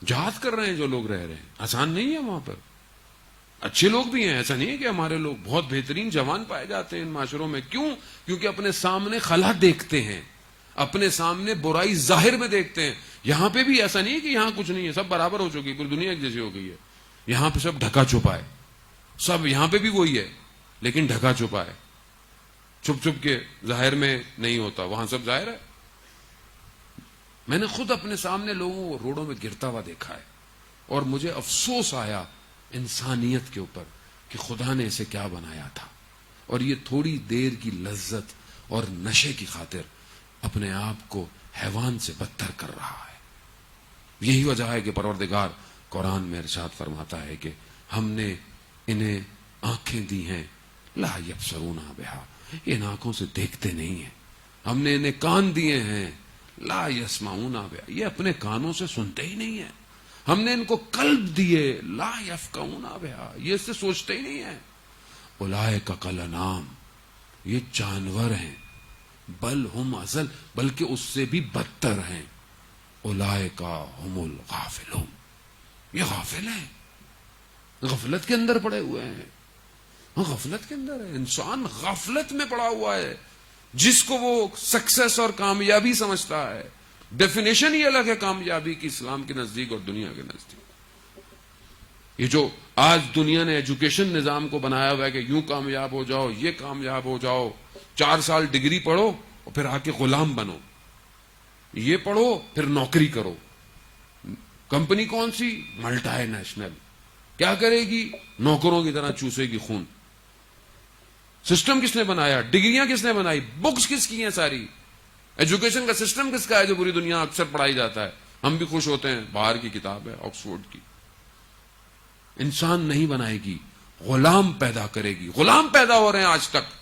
جہاد کر رہے ہیں جو لوگ رہ رہے ہیں، آسان نہیں ہے وہاں پر۔ اچھے لوگ بھی ہیں، ایسا نہیں ہے کہ ہمارے لوگ بہت بہترین جوان پائے جاتے ہیں ان معاشروں میں۔ کیوں؟ کیونکہ اپنے سامنے خلا دیکھتے ہیں، اپنے سامنے برائی ظاہر میں دیکھتے ہیں. یہاں پہ بھی ایسا نہیں ہے کہ یہاں کچھ نہیں ہے, سب برابر ہو چکی, پوری دنیا ایک جیسی ہو گئی ہے. یہاں پہ سب ڈھکا چھپا ہے, سب یہاں پہ بھی وہی ہے لیکن ڈھکا چھپا ہے, چھپ چھپ کے ظاہر میں نہیں ہوتا. وہاں سب ظاہر ہے. میں نے خود اپنے سامنے لوگوں کو روڈوں میں گرتا ہوا دیکھا ہے اور مجھے افسوس آیا انسانیت کے اوپر کہ خدا نے اسے کیا بنایا تھا, اور یہ تھوڑی دیر کی لذت اور نشے کی خاطر اپنے آپ کو حیوان سے بدتر کر رہا ہے. یہی وجہ ہے کہ پروردگار قرآن میں ارشاد فرماتا ہے کہ ہم نے انہیں آنکھیں دی ہیں لا یبصرون بہا, ان آنکھوں سے دیکھتے نہیں ہیں. ہم نے انہیں کان دیے ہیں لا یسمعون بہا, یہ اپنے کانوں سے سنتے ہی نہیں ہیں. ہم نے ان کو قلب دیے لا یفقہون بہا, یہ اس سے سوچتے ہی نہیں ہیں. اولئک کالانعام, یہ جانور ہیں, بل ہم اضل, بلکہ اس سے بھی بدتر ہیں. اولئک هم الغافلون, یہ غافل ہیں, غفلت کے اندر پڑے ہوئے ہیں. غفلت کے اندر ہے انسان, غفلت میں پڑا ہوا ہے. جس کو وہ سکسیس اور کامیابی سمجھتا ہے, ڈیفینیشن ہی الگ ہے کامیابی کی اسلام کے نزدیک اور دنیا کے نزدیک. یہ جو آج دنیا نے ایجوکیشن نظام کو بنایا ہوا ہے کہ یوں کامیاب ہو جاؤ, یہ کامیاب ہو جاؤ, 4 سال ڈگری پڑھو اور پھر آ کے غلام بنو, یہ پڑھو پھر نوکری کرو. کمپنی کون سی؟ Multi national. کیا کرے گی؟ نوکروں کی طرح چوسے گی خون. سسٹم کس نے بنایا؟ ڈگریاں کس نے بنائی؟ بکس کس کی ہیں ساری؟ ایجوکیشن کا سسٹم کس کا ہے جو پوری دنیا اکثر پڑھائی جاتا ہے؟ ہم بھی خوش ہوتے ہیں, باہر کی کتاب ہے آکسفورڈ کی. انسان نہیں بنائے گی, غلام پیدا کرے گی. غلام پیدا ہو رہے ہیں آج تک.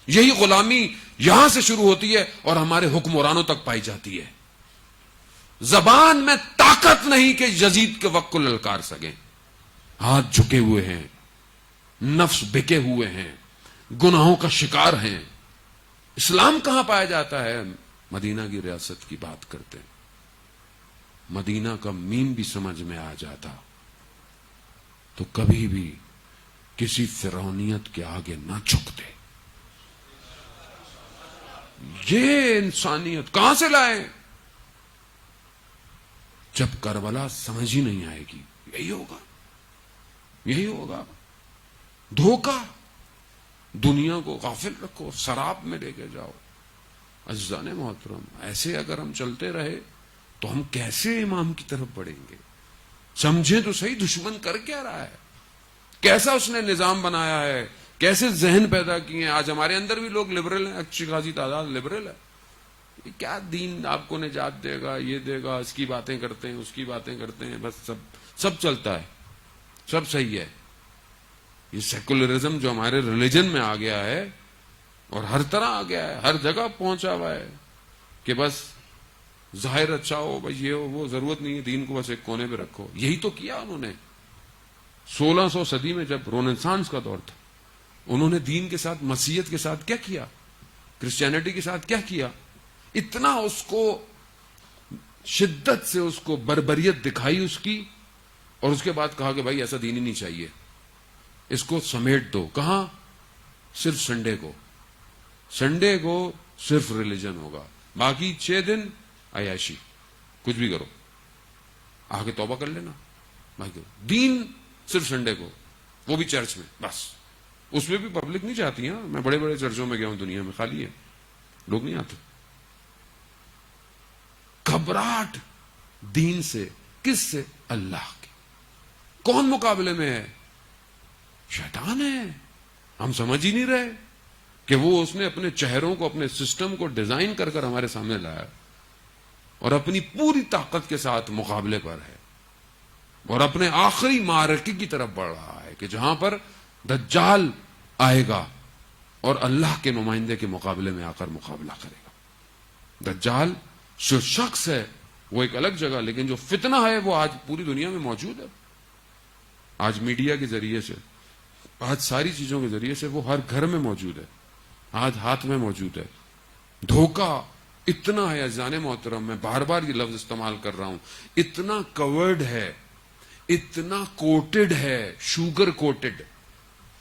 یہی غلامی یہاں سے شروع ہوتی ہے اور ہمارے حکمرانوں تک پائی جاتی ہے. زبان میں طاقت نہیں کہ یزید کے وقت کو للکار سکیں. ہاتھ جھکے ہوئے ہیں, نفس بکے ہوئے ہیں, گناہوں کا شکار ہیں. اسلام کہاں پایا جاتا ہے؟ مدینہ کی ریاست کی بات کرتے ہیں. مدینہ کا میم بھی سمجھ میں آ جاتا تو کبھی بھی کسی فرعونیت کے آگے نہ جھکتے. یہ انسانیت کہاں سے لائے؟ جب کربلا سمجھ ہی نہیں آئے گی. یہی ہوگا, یہی ہوگا. دھوکہ, دنیا کو غافل رکھو, سراب میں لے کے جاؤ. عزیزان محترم, ایسے اگر ہم چلتے رہے تو ہم کیسے امام کی طرف بڑھیں گے؟ سمجھیں تو صحیح دشمن کر کیا رہا ہے, کیسا اس نے نظام بنایا ہے, کیسے ذہن پیدا کیے ہیں. آج ہمارے اندر بھی لوگ لبرل ہیں, اچھی خاصی تعداد لبرل ہے. یہ کیا دین آپ کو نجات دے گا, یہ دے گا, اس کی باتیں کرتے ہیں, اس کی باتیں کرتے ہیں, بس سب چلتا ہے, سب صحیح ہے. یہ سیکولرزم جو ہمارے ریلیجن میں آ گیا ہے اور ہر طرح آ گیا ہے, ہر جگہ پہنچا ہوا ہے کہ بس ظاہر اچھا ہو, بھائی یہ ہو, وہ ضرورت نہیں ہے, دین کو بس ایک کونے پہ رکھو. یہی تو کیا انہوں نے 1600 صدی میں جب رونسانس کا دور تھا. انہوں نے دین کے ساتھ, مسیحیت کے ساتھ کیا کیا, کرسچینٹی کے ساتھ کیا کیا. اتنا اس کو شدت سے اس کو بربریت دکھائی اس کی, اور اس کے بعد کہا کہ بھائی ایسا دین ہی نہیں چاہیے, اس کو سمیٹ دو. کہاں؟ صرف سنڈے کو, سنڈے کو صرف ریلیجن ہوگا, باقی 6 دن عیاشی, کچھ بھی کرو, آگے توبہ کر لینا. باقی دین صرف سنڈے کو, وہ بھی چرچ میں بس. اس میں بھی پبلک نہیں چاہتی. ہاں, میں بڑے بڑے چرچوں میں گیا ہوں دنیا میں, خالی ہے, لوگ نہیں آتے. گھبراہٹ دین سے, کس سے؟ اللہ کے. کون مقابلے میں ہے؟ شیطان ہے. ہم سمجھ ہی نہیں رہے کہ وہ اس نے اپنے چہروں کو, اپنے سسٹم کو ڈیزائن کر کر ہمارے سامنے لایا اور اپنی پوری طاقت کے ساتھ مقابلے پر ہے اور اپنے آخری معرکے کی طرف بڑھ رہا ہے کہ جہاں پر دجال آئے گا اور اللہ کے نمائندے کے مقابلے میں آ کر مقابلہ کرے گا. دجال جو شخص ہے وہ ایک الگ جگہ, لیکن جو فتنہ ہے وہ آج پوری دنیا میں موجود ہے. آج میڈیا کے ذریعے سے, آج ساری چیزوں کے ذریعے سے وہ ہر گھر میں موجود ہے, آج ہاتھ میں موجود ہے. دھوکہ اتنا ہے عزیزان محترم, میں بار بار یہ لفظ استعمال کر رہا ہوں, اتنا کورڈ ہے, اتنا کوٹڈ ہے, شوگر کوٹڈ,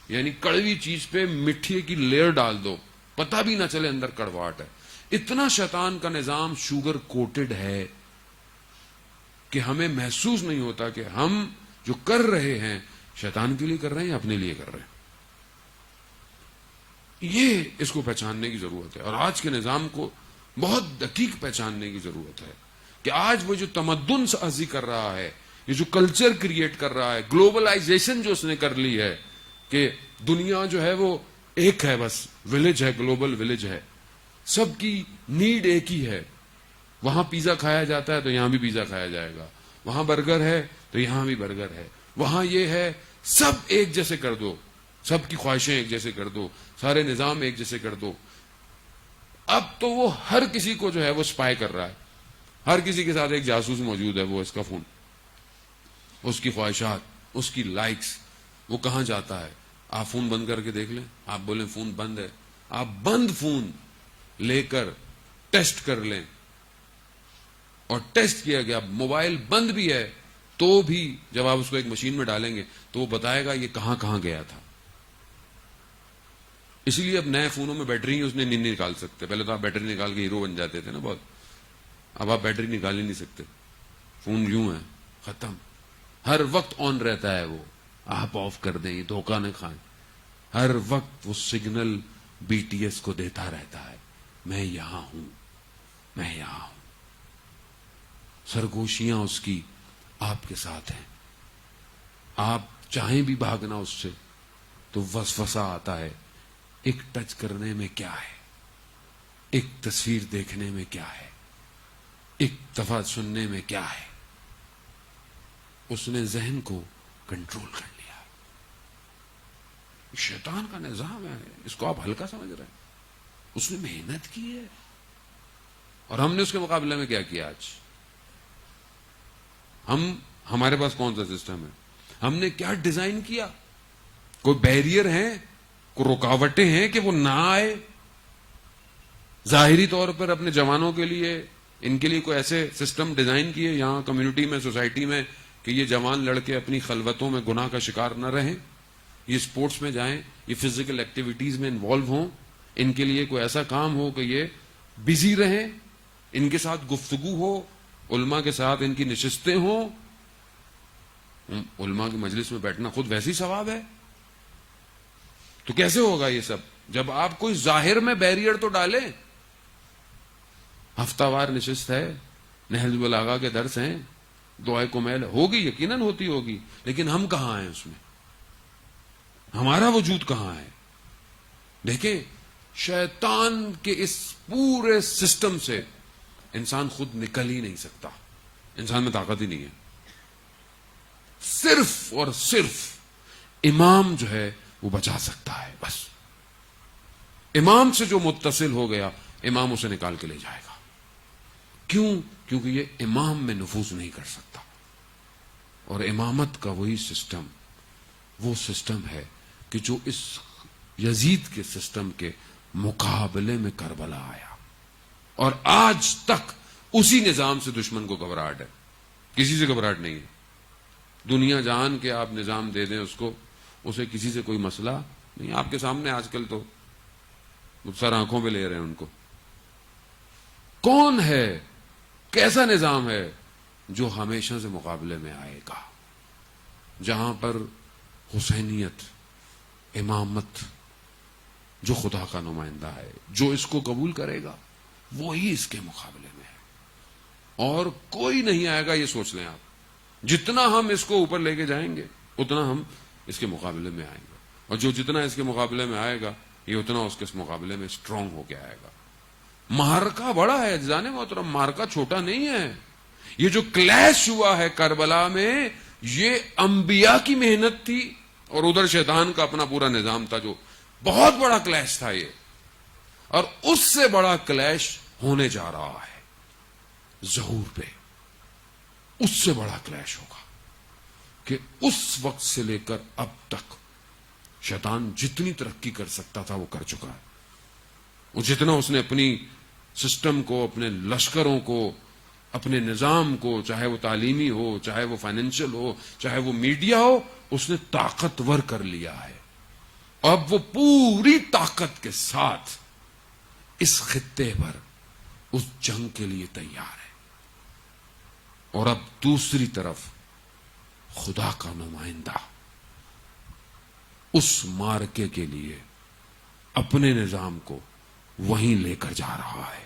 یعنی کڑوی چیز پہ مٹھے کی لیئر ڈال دو, پتہ بھی نہ چلے اندر کڑواہٹ ہے. اتنا شیطان کا نظام شوگر کوٹڈ ہے کہ ہمیں محسوس نہیں ہوتا کہ ہم جو کر رہے ہیں شیطان کے لیے کر رہے ہیں یا اپنے لیے کر رہے ہیں. یہ اس کو پہچاننے کی ضرورت ہے، اور آج کے نظام کو بہت دقیق پہچاننے کی ضرورت ہے کہ آج وہ جو تمدن سازی کر رہا ہے، یہ جو کلچر کریٹ کر رہا ہے، گلوبلائزیشن جو اس نے کر لی ہے کہ دنیا جو ہے وہ ایک ہے، بس ولیج ہے، گلوبل ولیج ہے، سب کی نیڈ ایک ہی ہے. وہاں پیزا کھایا جاتا ہے تو یہاں بھی پیزا کھایا جائے گا، وہاں برگر ہے تو یہاں بھی برگر ہے، وہاں یہ ہے، سب ایک جیسے کر دو، سب کی خواہشیں ایک جیسے کر دو، سارے نظام ایک جیسے کر دو. اب تو وہ ہر کسی کو جو ہے وہ سپائی کر رہا ہے، ہر کسی کے ساتھ ایک جاسوس موجود ہے، وہ اس کا فون، اس کی خواہشات، اس کی لائکس، وہ کہاں جاتا ہے. آپ فون بند کر کے دیکھ لیں، آپ بولیں فون بند ہے، آپ بند فون لے کر ٹیسٹ کر لیں، اور ٹیسٹ کیا گیا موبائل بند بھی ہے تو بھی جب آپ اس کو ایک مشین میں ڈالیں گے تو وہ بتائے گا یہ کہاں کہاں گیا تھا. اسی لیے اب نئے فونوں میں بیٹری اس نے نہیں نکال سکتے. پہلے تو آپ بیٹری نکال کے ہیرو بن جاتے تھے نا بہت، اب آپ بیٹری نکال ہی نہیں سکتے، فون یوں ہے، ختم، ہر وقت آن رہتا ہے وہ، آپ آف کر دیں، یہ دھوکہ نہ کھائیں، ہر وقت وہ سگنل بی ٹی ایس کو دیتا رہتا ہے، میں یہاں ہوں، میں یہاں ہوں. سرگوشیاں اس کی آپ کے ساتھ ہیں، آپ چاہیں بھی بھاگنا اس سے تو وسوسہ آتا ہے، ایک ٹچ کرنے میں کیا ہے، ایک تصویر دیکھنے میں کیا ہے، ایک دفعہ سننے میں کیا ہے. اس نے ذہن کو کنٹرول کر لیا. شیطان کا نظام ہے، اس کو آپ ہلکا سمجھ رہے ہیں، اس نے محنت کی ہے، اور ہم نے اس کے مقابلے میں کیا کیا. آج ہمارے پاس کون سا سسٹم ہے، ہم نے کیا ڈیزائن کیا، کوئی بیریئر ہیں، کوئی رکاوٹیں ہیں کہ وہ نہ آئے. ظاہری طور پر اپنے جوانوں کے لیے، ان کے لیے کوئی ایسے سسٹم ڈیزائن کیے یہاں کمیونٹی میں، سوسائٹی میں، کہ یہ جوان لڑکے اپنی خلوتوں میں گناہ کا شکار نہ رہیں، یہ سپورٹس میں جائیں، یہ فزیکل ایکٹیویٹیز میں انوالو ہوں، ان کے لیے کوئی ایسا کام ہو کہ یہ بزی رہیں، ان کے ساتھ گفتگو ہو، علماء کے ساتھ ان کی نشستیں ہوں. علماء کی مجلس میں بیٹھنا خود ویسی ثواب ہے. تو کیسے ہوگا یہ سب جب آپ کوئی ظاہر میں بیریئر تو ڈالیں. ہفتہ وار نشست ہے، نہج البلاغہ کے درس ہیں، دعائے کمیل ہوگی، یقیناً ہوتی ہوگی، لیکن ہم کہاں ہیں اس میں، ہمارا وجود کہاں ہے. دیکھیں، شیطان کے اس پورے سسٹم سے انسان خود نکل ہی نہیں سکتا، انسان میں طاقت ہی نہیں ہے. صرف اور صرف امام جو ہے وہ بچا سکتا ہے. بس امام سے جو متصل ہو گیا، امام اسے نکال کے لے جائے گا. کیوں؟ کیونکہ یہ امام میں نفوذ نہیں کر سکتا. اور امامت کا وہی سسٹم، وہ سسٹم ہے کہ جو اس یزید کے سسٹم کے مقابلے میں کربلا آیا، اور آج تک اسی نظام سے دشمن کو گھبراہٹ ہے، کسی سے گھبراہٹ نہیں ہے. دنیا جہان کے آپ نظام دے دیں اس کو، اسے کسی سے کوئی مسئلہ نہیں. آپ کے سامنے آج کل تو سر آنکھوں پہ لے رہے ہیں ان کو. کون ہے، کیسا نظام ہے جو ہمیشہ سے مقابلے میں آئے گا؟ جہاں پر حسینیت، امامت، جو خدا کا نمائندہ ہے، جو اس کو قبول کرے گا وہی اس کے مقابلے میں ہے، اور کوئی نہیں آئے گا. یہ سوچ لیں آپ، جتنا ہم اس کو اوپر لے کے جائیں گے اتنا ہم اس کے مقابلے میں آئیں گے، اور جو جتنا اس کے مقابلے میں آئے گا یہ اتنا اس کے مقابلے میں اسٹرانگ ہو کے آئے گا. مارکا بڑا ہے اجزان محترم، مارکا چھوٹا نہیں ہے. یہ جو کلیش ہوا ہے کربلا میں، یہ انبیاء کی محنت تھی، اور ادھر شیطان کا اپنا پورا نظام تھا، جو بہت بڑا کلیش تھا یہ. اور اس سے بڑا کلیش ہونے جا رہا ہے ظہور پہ. اس سے بڑا کلیش ہوگا کہ اس وقت سے لے کر اب تک شیطان جتنی ترقی کر سکتا تھا وہ کر چکا ہے. وہ جتنا اس نے اپنی سسٹم کو، اپنے لشکروں کو، اپنے نظام کو، چاہے وہ تعلیمی ہو، چاہے وہ فائنینشل ہو، چاہے وہ میڈیا ہو، اس نے طاقتور کر لیا ہے. اب وہ پوری طاقت کے ساتھ اس خطے پر اس جنگ کے لیے تیار ہے. اور اب دوسری طرف خدا کا نمائندہ اس مارکے کے لیے اپنے نظام کو وہیں لے کر جا رہا ہے.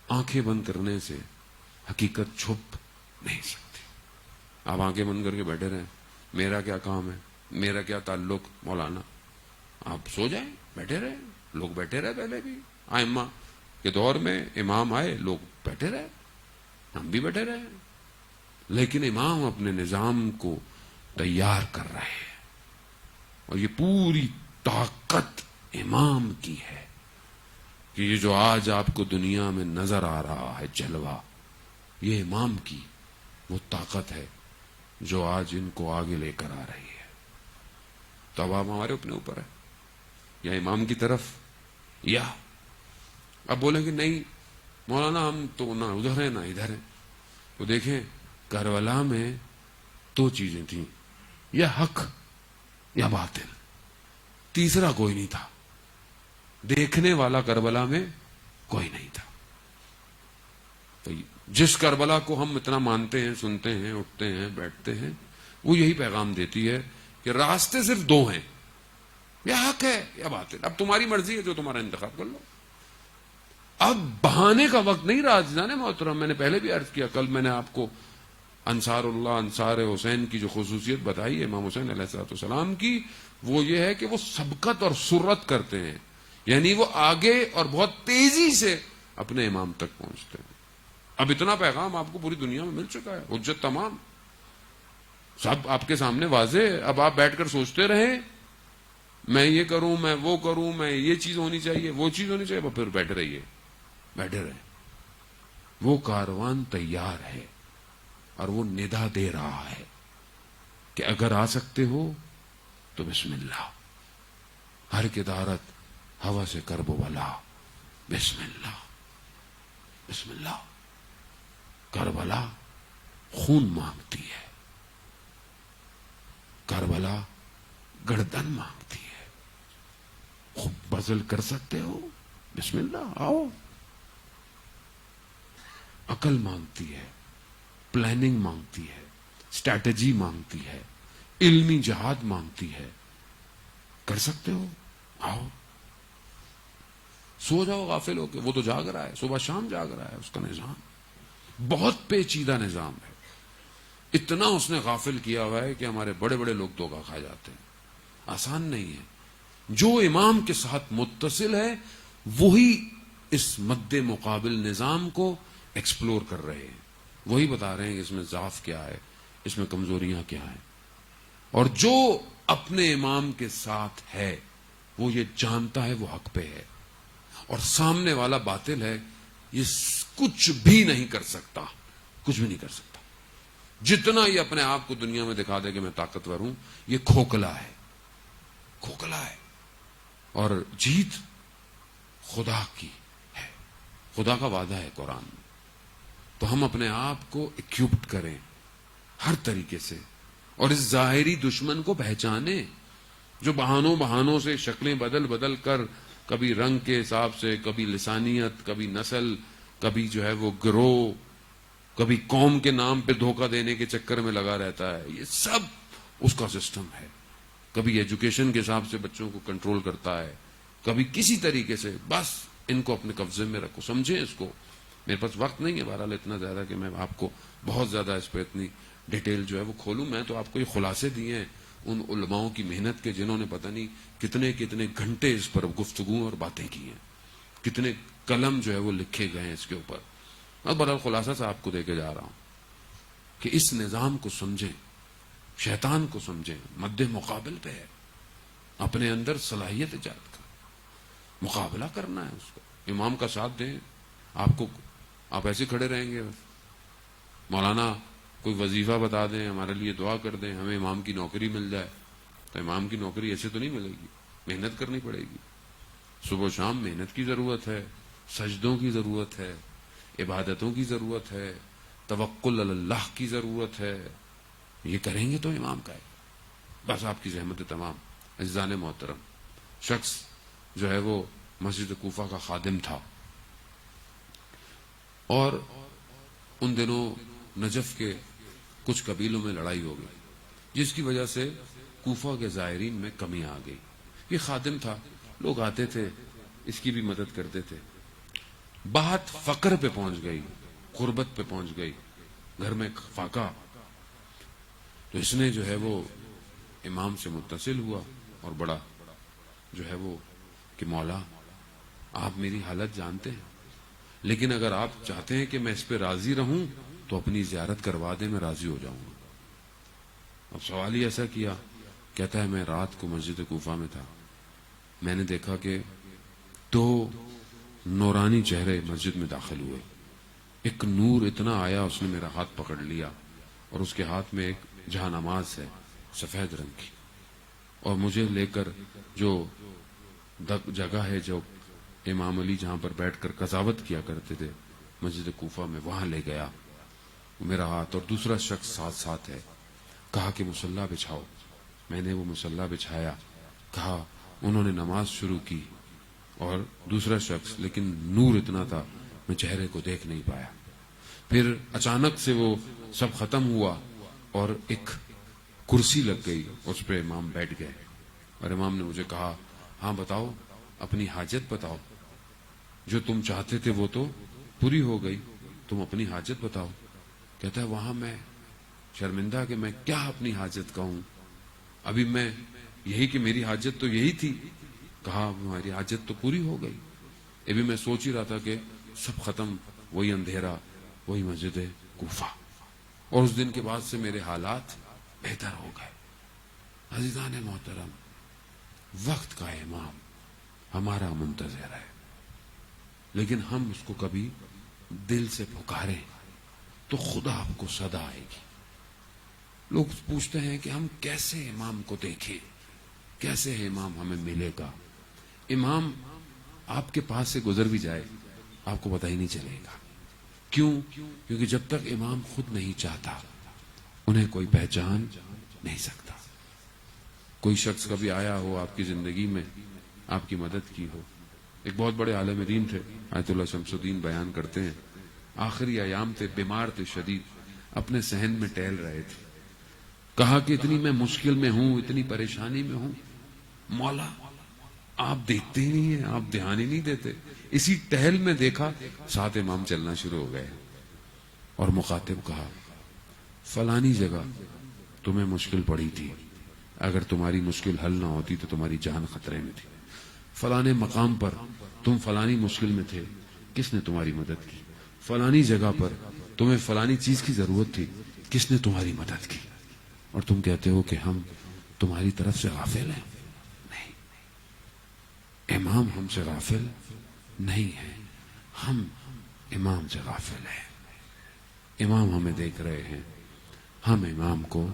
آنکھیں بند کرنے سے حقیقت چھپ نہیں سکتی. آپ آنکھیں بند کر کے بیٹھے رہیں, میرا کیا کام ہے, میرا کیا تعلق. مولانا آپ سو جائیں, بیٹھے رہیں. لوگ بیٹھے رہے, پہلے بھی ائمہ کے دور میں امام آئے, لوگ بیٹھے رہے, ہم بھی بیٹھے رہے. لیکن امام اپنے نظام کو تیار کر رہے ہیں, اور یہ پوری طاقت امام کی ہے کہ یہ جو آج آپ کو دنیا میں نظر آ رہا ہے جلوہ, یہ امام کی وہ طاقت ہے جو آج ان کو آگے لے کر آ رہی ہے. تو اب آپ ہمارے اپنے اوپر ہے, یا امام کی طرف, یا اب بولیں کہ نہیں مولانا ہم تو نہ ادھر ہیں نہ ادھر ہیں. تو دیکھیں کربلا میں دو چیزیں تھیں, یا حق یا باطل, تیسرا کوئی نہیں تھا. دیکھنے والا کربلا میں کوئی نہیں تھا. تو جس کربلا کو ہم اتنا مانتے ہیں, سنتے ہیں, اٹھتے ہیں, بیٹھتے ہیں, وہ یہی پیغام دیتی ہے کہ راستے صرف دو ہیں, یا حق ہے یا باطل. اب تمہاری مرضی ہے, جو تمہارا انتخاب کر لو. اب بہانے کا وقت نہیں رہا. جانے محترم, میں نے پہلے بھی عرض کیا, کل میں نے آپ کو انصار اللہ, انصار حسین کی جو خصوصیت بتائی ہے امام حسین علیہ السلام کی, وہ یہ ہے کہ وہ سبقت اور سرعت کرتے ہیں, یعنی وہ آگے اور بہت تیزی سے اپنے امام تک پہنچتے ہیں. اب اتنا پیغام آپ کو پوری دنیا میں مل چکا ہے, حجت تمام, سب آپ کے سامنے واضح. اب آپ بیٹھ کر سوچتے رہیں میں یہ کروں, میں وہ کروں, میں یہ چیز ہونی چاہیے, وہ چیز ہونی چاہیے, پھر بیٹھے رہیے, بیٹھے رہیں. وہ کاروان تیار ہے اور وہ ندا دے رہا ہے کہ اگر آ سکتے ہو تو بسم اللہ. ہر کی دارت ہوا سے کرب و بلا, بسم اللہ, بسم اللہ. کربلا خون مانگتی ہے, کربلا گردن مانگتی ہے. خوب بزل کر سکتے ہو, بسم اللہ, آؤ. عقل مانگتی ہے, پلاننگ مانگتی ہے, اسٹریٹجی مانگتی ہے, علمی جہاد مانگتی ہے. کر سکتے ہو, آؤ. سو جاؤ غافل ہو کے, وہ تو جاگ رہا ہے, صبح شام جاگ رہا ہے. اس کا نظام بہت پیچیدہ نظام ہے. اتنا اس نے غافل کیا ہوا ہے کہ ہمارے بڑے بڑے لوگ دھوکا کھا جاتے ہیں. آسان نہیں ہے. جو امام کے ساتھ متصل ہے وہی اس مد مقابل نظام کو ایکسپلور کر رہے ہیں, وہی بتا رہے ہیں کہ اس میں ضعف کیا ہے, اس میں کمزوریاں کیا ہیں. اور جو اپنے امام کے ساتھ ہے وہ یہ جانتا ہے وہ حق پہ ہے, اور سامنے والا باطل ہے, یہ کچھ بھی نہیں کر سکتا, کچھ بھی نہیں کر سکتا. جتنا یہ اپنے آپ کو دنیا میں دکھا دے کہ میں طاقتور ہوں, یہ کھوکھلا ہے, کھوکھلا ہے. اور جیت خدا کی ہے, خدا کا وعدہ ہے قرآن میں. تو ہم اپنے آپ کو اکوپڈ کریں ہر طریقے سے, اور اس ظاہری دشمن کو پہچانیں جو بہانوں سے شکلیں بدل بدل کر, کبھی رنگ کے حساب سے, کبھی لسانیت, کبھی نسل, کبھی جو ہے وہ گروہ, کبھی قوم کے نام پہ دھوکہ دینے کے چکر میں لگا رہتا ہے. یہ سب اس کا سسٹم ہے. کبھی ایجوکیشن کے حساب سے بچوں کو کنٹرول کرتا ہے, کبھی کسی طریقے سے. بس ان کو اپنے قبضے میں رکھو, سمجھیں اس کو. میرے پاس وقت نہیں ہے بہرحال اتنا زیادہ کہ میں آپ کو بہت زیادہ اس پہ اتنی ڈیٹیل جو ہے وہ کھولوں. میں تو آپ کو یہ خلاصے دیے ہیں ان علماؤں کی محنت کے جنہوں نے پتہ نہیں کتنے کتنے گھنٹے اس پر گفتگو اور باتیں کی ہیں, کتنے قلم جو ہے وہ لکھے گئے ہیں اس کے اوپر. میں بہرحال خلاصہ سے آپ کو دے کے جا رہا ہوں کہ اس نظام کو سمجھیں, شیطان کو سمجھیں, مد مقابل پہ ہے, اپنے اندر صلاحیت ایجاد کر مقابلہ کرنا ہے. اس کو امام کا ساتھ دیں. آپ ایسے کھڑے رہیں گے, مولانا کوئی وظیفہ بتا دیں, ہمارے لیے دعا کر دیں, ہمیں امام کی نوکری مل جائے. تو امام کی نوکری ایسے تو نہیں ملے گی, محنت کرنی پڑے گی. صبح و شام محنت کی ضرورت ہے, سجدوں کی ضرورت ہے, عبادتوں کی ضرورت ہے, توکل علی اللہ کی ضرورت ہے. یہ کریں گے تو امام کا ہے. بس آپ کی زحمت تمام. عزیزان محترم, شخص جو ہے وہ مسجد کوفہ کا خادم تھا, اور ان دنوں نجف کے کچھ قبیلوں میں لڑائی ہو گئی، جس کی وجہ سے کوفہ کے زائرین میں کمی آ گئی۔ یہ خادم تھا، لوگ آتے تھے، اس کی بھی مدد کرتے تھے۔ بات فقر پہ پہنچ گئی، غربت پہ پہنچ گئی، گھر میں فاقہ، تو اس نے جو ہے وہ امام سے متصل ہوا اور بڑا جو ہے وہ کہ مولا آپ میری حالت جانتے ہیں، لیکن اگر آپ چاہتے ہیں کہ میں اس پہ راضی رہوں تو اپنی زیارت کروا دیں، میں راضی ہو جاؤں گا۔ اب سوال ہی ایسا کیا، کہتا ہے میں رات کو مسجد کوفہ میں تھا، میں نے دیکھا کہ دو نورانی چہرے مسجد میں داخل ہوئے، ایک نور اتنا آیا اس نے میرا ہاتھ پکڑ لیا، اور اس کے ہاتھ میں ایک جہاں نماز ہے سفید رنگ کی، اور مجھے لے کر جو جگہ ہے جو امام علی جہاں پر بیٹھ کر قضاوت کیا کرتے تھے مسجد کوفہ میں، وہاں لے گیا میرا ہاتھ، اور دوسرا شخص ساتھ ساتھ ہے، کہا کہ مصلی بچھاؤ، میں نے وہ مصلی بچھایا، کہا انہوں نے نماز شروع کی، اور دوسرا شخص، لیکن نور اتنا تھا میں چہرے کو دیکھ نہیں پایا۔ پھر اچانک سے وہ سب ختم ہوا اور ایک کرسی لگ گئی، اس پہ امام بیٹھ گئے، اور امام نے مجھے کہا ہاں بتاؤ اپنی حاجت بتاؤ، جو تم چاہتے تھے وہ تو پوری ہو گئی، تم اپنی حاجت بتاؤ۔ کہتا ہے وہاں میں شرمندہ کہ میں کیا اپنی حاجت کہوں، ابھی میں یہی کہ میری حاجت تو یہی تھی، کہا ہماری حاجت تو پوری ہو گئی، ابھی میں سوچ ہی رہا تھا کہ سب ختم، وہی اندھیرا، وہی مسجد کوفہ، اور اس دن کے بعد سے میرے حالات بہتر ہو گئے۔ عزیزان محترم، وقت کا امام ہمارا منتظر ہے، لیکن ہم اس کو کبھی دل سے پکاریں تو خدا آپ کو صدا آئے گی۔ لوگ پوچھتے ہیں کہ ہم کیسے امام کو دیکھیں، کیسے امام ہمیں ملے گا؟ امام آپ کے پاس سے گزر بھی جائے آپ کو پتہ ہی نہیں چلے گا۔ کیوں؟ کیونکہ جب تک امام خود نہیں چاہتا انہیں کوئی پہچان نہیں سکتا۔ کوئی شخص کبھی آیا ہو آپ کی زندگی میں، آپ کی مدد کی ہو۔ ایک بہت بڑے عالم دین تھے آیت اللہ شمس الدین، بیان کرتے ہیں آخری ایام تھے، بیمار تھے شدید، اپنے صحن میں ٹہل رہے تھے، کہا کہ اتنی میں مشکل میں ہوں، اتنی پریشانی میں ہوں، مولا آپ دیکھتے ہی نہیں ہیں، آپ دھیان ہی نہیں دیتے۔ اسی ٹہل میں دیکھا 7 امام چلنا شروع ہو گئے، اور مخاطب کہا فلانی جگہ تمہیں مشکل پڑی تھی، اگر تمہاری مشکل حل نہ ہوتی تو تمہاری جان خطرے میں تھی۔ فلانے مقام پر تم فلانی مشکل میں تھے، کس نے تمہاری مدد کی؟ فلانی جگہ پر تمہیں فلانی چیز کی ضرورت تھی، کس نے تمہاری مدد کی؟ اور تم کہتے ہو کہ ہم تمہاری طرف سے غافل ہیں؟ نہیں، امام ہم سے غافل نہیں ہے، ہم امام سے غافل ہیں۔ امام ہمیں دیکھ رہے ہیں، ہم امام کو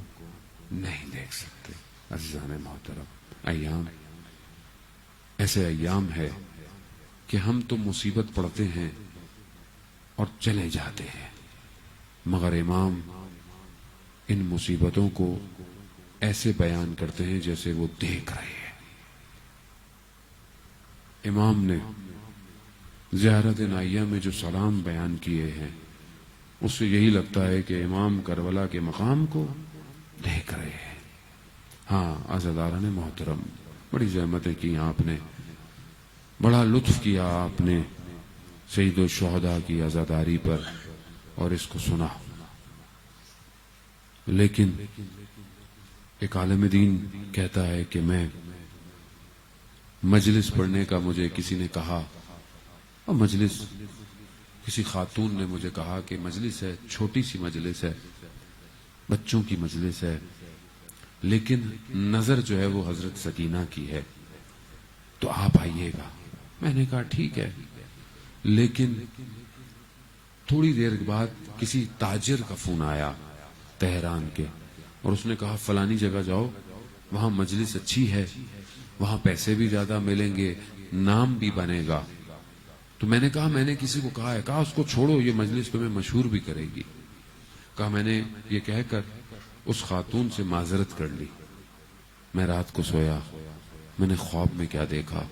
نہیں دیکھ سکتے۔ عزیزان محترم، ایام ایسے ایام ہے کہ ہم تو مصیبت پڑتے ہیں اور چلے جاتے ہیں، مگر امام ان مصیبتوں کو ایسے بیان کرتے ہیں جیسے وہ دیکھ رہے ہیں۔ امام نے زیارت نائیہ میں جو سلام بیان کیے ہیں، اس سے یہی لگتا ہے کہ امام کربلا کے مقام کو دیکھ رہے ہیں۔ ہاں عزیزان محترم، بڑی زحمتیں کی آپ نے، بڑا لطف کیا آپ نے سید الشہداء کی عزاداری پر، اور اس کو سنا، لیکن ایک عالم دین کہتا ہے کہ میں مجلس پڑھنے کا مجھے کسی نے کہا، اور مجلس کسی خاتون نے مجھے کہا کہ مجلس ہے، چھوٹی سی مجلس ہے، بچوں کی مجلس ہے، لیکن نظر جو ہے وہ حضرت سکینہ کی ہے، تو آپ آئیے گا۔ میں نے کہا ٹھیک ہے، لیکن تھوڑی دیر بعد کسی تاجر کا فون آیا تہران کے، اور اس نے کہا فلانی جگہ جاؤ، وہاں مجلس اچھی ہے، وہاں پیسے بھی زیادہ ملیں گے، نام بھی بنے گا۔ تو میں نے کہا میں نے کسی کو کہا ہے؟ کہا اس کو چھوڑو، یہ مجلس تمہیں مشہور بھی کرے گی۔ کہا میں نے یہ کہہ کر اس خاتون سے معذرت کر لی۔ میں رات کو سویا، میں نے خواب میں کیا دیکھا،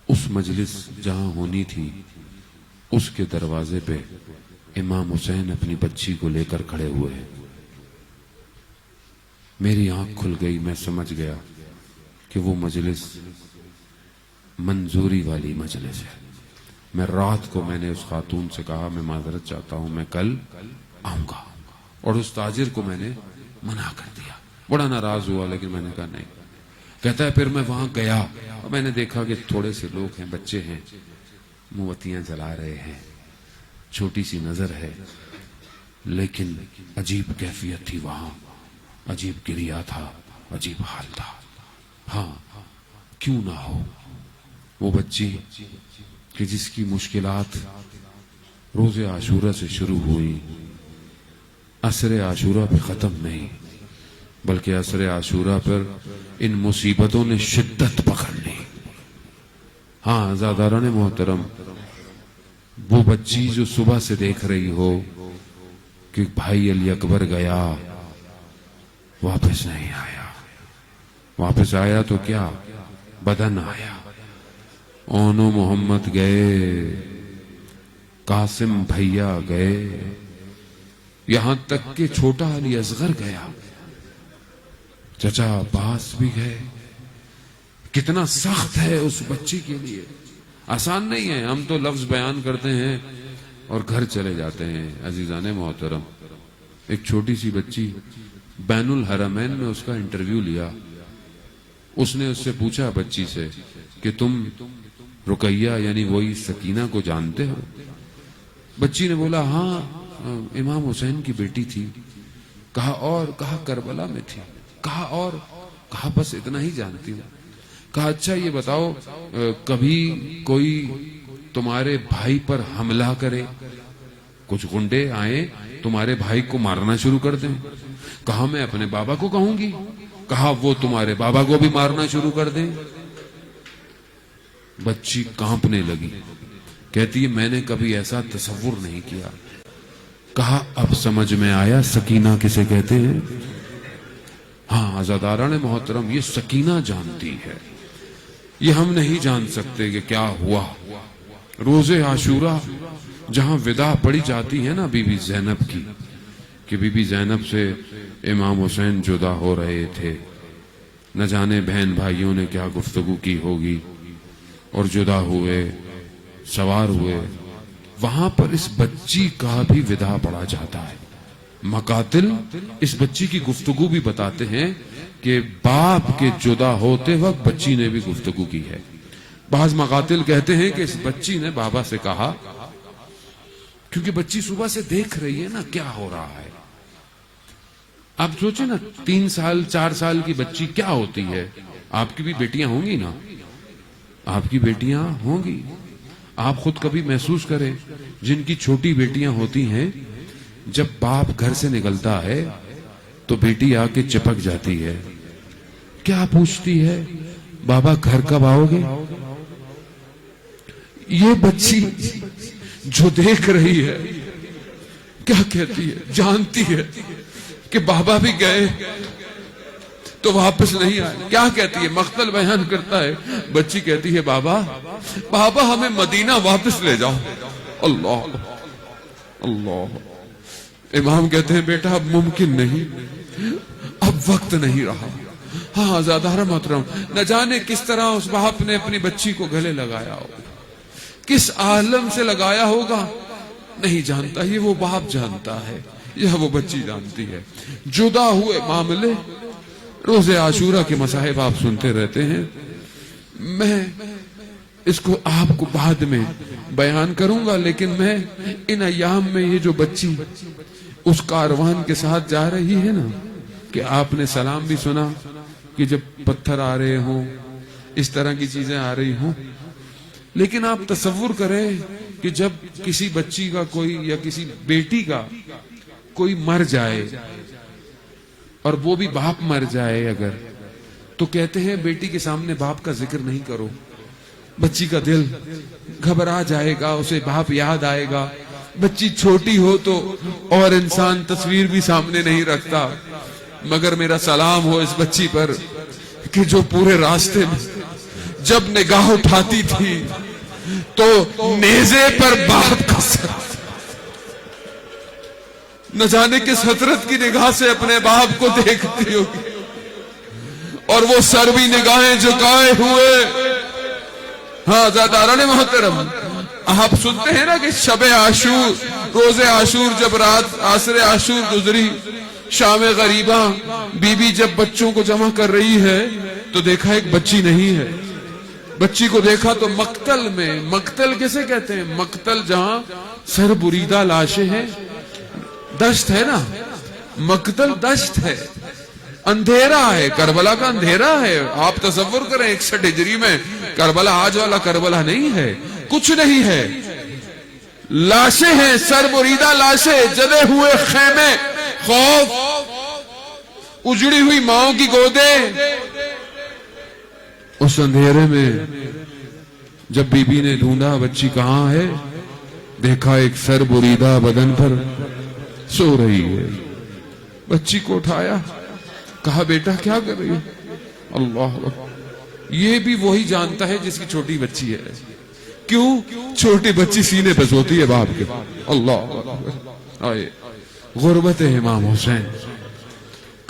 اس مجلس جہاں ہونی تھی اس کے دروازے پہ امام حسین اپنی بچی کو لے کر کھڑے ہوئے ہیں۔ میری آنکھ کھل گئی، میں سمجھ گیا کہ وہ مجلس منظوری والی مجلس ہے۔ میں رات کو میں نے اس خاتون سے کہا میں معذرت چاہتا ہوں، میں کل آؤں گا، اور اس تاجر کو میں نے منع کر دیا۔ بڑا ناراض ہوا، لیکن میں نے کہا نہیں۔ کہتا ہے پھر میں وہاں گیا اور میں نے دیکھا کہ تھوڑے سے لوگ ہیں، بچے ہیں، موم بتیاں جلا رہے ہیں، چھوٹی سی نظر ہے، لیکن عجیب کیفیت تھی وہاں، عجیب گریا تھا، عجیب حال تھا۔ ہاں، کیوں نہ ہو وہ بچی کہ جس کی مشکلات روز عاشورہ سے شروع ہوئی، عصر عاشورہ پہ ختم نہیں، بلکہ عصر عاشورہ پر ان مصیبتوں نے شدت پکڑ لی۔ ہاں عزاداران محترم، وہ بچی جو صبح سے دیکھ رہی ہو کہ بھائی علی اکبر گیا، واپس نہیں آیا، واپس آیا تو کیا بدن آیا۔ اونو محمد گئے، قاسم بھیا گئے، یہاں تک کہ چھوٹا علی اصغر گیا، چچا عباس بھی گئے۔ کتنا سخت ہے اس بچی کے لیے، آسان نہیں ہے۔ ہم تو لفظ بیان کرتے ہیں اور گھر چلے جاتے ہیں۔ عزیزان محترم، ایک چھوٹی سی بچی، بین الحرمین میں اس کا انٹرویو لیا۔ اس نے اس سے پوچھا بچی سے کہ تم رقیہ یعنی وہی سکینہ کو جانتے ہو؟ بچی نے بولا ہاں، امام حسین کی بیٹی تھی۔ کہا اور؟ کہا کربلا میں تھی۔ کہا اور؟ کہا بس اتنا ہی جانتی ہوں۔ کہا اچھا یہ بتاؤ کبھی کوئی تمہارے بھائی پر حملہ کرے، کچھ گنڈے آئیں تمہارے بھائی کو مارنا شروع کر دیں؟ کہا میں اپنے بابا کو کہوں گی۔ کہا وہ تمہارے بابا کو بھی مارنا شروع کر دیں؟ بچی کانپنے لگی، کہتی ہے میں نے کبھی ایسا تصور نہیں کیا۔ کہا اب سمجھ میں آیا سکینہ کسے کہتے ہیں؟ ہاں عزاداران محترم، یہ سکینہ جانتی ہے، یہ ہم نہیں جان سکتے کہ کیا ہوا۔ روز عاشورہ جہاں ودا پڑی جاتی ہے نا بی بی زینب کی، کہ بی بی زینب سے امام حسین جدا ہو رہے تھے، نہ جانے بہن بھائیوں نے کیا گفتگو کی ہوگی، اور جدا ہوئے، سوار ہوئے، وہاں پر اس بچی کا بھی ودا پڑا جاتا ہے۔ مقاتل اس بچی کی گفتگو بھی بتاتے ہیں کہ باپ کے جدا ہوتے وقت بچی نے بھی گفتگو کی ہے۔ بعض مقاتل کہتے ہیں کہ اس بچی نے بابا سے کہا، کیونکہ بچی صبح سے دیکھ رہی ہے نا کیا ہو رہا ہے۔ آپ سوچیں نا 3 سال 4 سال کی بچی کیا ہوتی ہے۔ آپ کی بھی بیٹیاں ہوں گی نا، آپ کی بیٹیاں ہوں گی، آپ خود کبھی محسوس کریں جن کی چھوٹی بیٹیاں ہوتی ہیں، جب باپ گھر سے نکلتا ہے تو بیٹی آ کے چپک جاتی ہے، کیا پوچھتی ہے بابا گھر کب آؤ گے؟ یہ بچی جو دیکھ رہی ہے کیا کہتی ہے؟ جانتی ہے کہ بابا بھی گئے تو واپس نہیں آئے۔ کیا کہتی ہے؟ مقتل بیان کرتا ہے، بچی کہتی ہے بابا ہمیں مدینہ واپس لے جاؤ۔ اللہ اللہ۔ امام کہتے ہیں بیٹا اب ممکن نہیں، اب وقت نہیں رہا۔ ہاں عزادارہ محترم، نہ جانے کس طرح اس باپ نے اپنی بچی کو گلے لگایا ہوگا، کس عالم سے لگایا ہوگا نہیں جانتا، یہ وہ باپ جانتا ہے، یہ وہ بچی جانتی ہے۔ جدا ہوئے معاملے، روز عاشورہ کے مصائب آپ سنتے رہتے ہیں، میں اس کو آپ کو بعد میں بیان کروں گا، لیکن میں ان ایام میں یہ جو بچی اس کاروان کے ساتھ جا رہی ہے نا، کہ آپ نے سلام بھی سنا کہ جب پتھر آ رہے ہوں، اس طرح کی چیزیں آ رہی ہوں، لیکن آپ تصور کریں کہ جب کسی بچی کا کوئی یا کسی بیٹی کا کوئی مر جائے، اور وہ بھی باپ مر جائے اگر، تو کہتے ہیں بیٹی کے سامنے باپ کا ذکر نہیں کرو، بچی کا دل گھبرا جائے گا، اسے باپ یاد آئے گا۔ بچی چھوٹی ہو تو اور انسان تصویر بھی سامنے نہیں رکھتا، مگر میرا سلام ہو اس بچی پر کہ جو پورے راستے میں جب نگاہ اٹھاتی تھی تو نیزے پر باپ کا سر، نہ جانے کس حسرت کی نگاہ سے اپنے باپ کو دیکھتی ہوگی، اور وہ سر بھی نگاہیں جھکائے ہوئے۔ ہاں زاداران محترم، آپ سنتے ہیں نا کہ شب عاشور، روز عاشور، جب رات عصر عاشور گزری، شام غریباں، بی بی جب بچوں کو جمع کر رہی ہے تو دیکھا ایک بچی نہیں ہے۔ بچی کو دیکھا تو مقتل میں، مقتل کسے کہتے ہیں؟ مقتل جہاں سر بریدہ لاشیں ہیں، دشت ہے نا، مقتل دشت ہے، اندھیرا ہے، کربلا کا اندھیرا ہے۔ آپ تصور کریں 61 ہجری میں کربلا آج والا کربلا نہیں ہے، کچھ نہیں ہے، لاشیں ہیں، سر بریدہ لاشیں، جلے ہوئے خیمے، خوف، اجڑی ہوئی ماؤں کی گودیں۔ اس اندھیرے میں جب بی بی نے ڈھونڈا بچی کہاں ہے، دیکھا ایک سر بریدہ بدن پر سو رہی ہے۔ بچی کو اٹھایا، کہا بیٹا کیا کر رہی ہے؟ اللہ اکبر، یہ بھی وہی جانتا ہے جس کی چھوٹی بچی ہے۔ کیوں؟ چھوٹی بچی سینے پہ سوتی ہے باپ کے۔ اللہ اکبر، آئے غربت امام حسین۔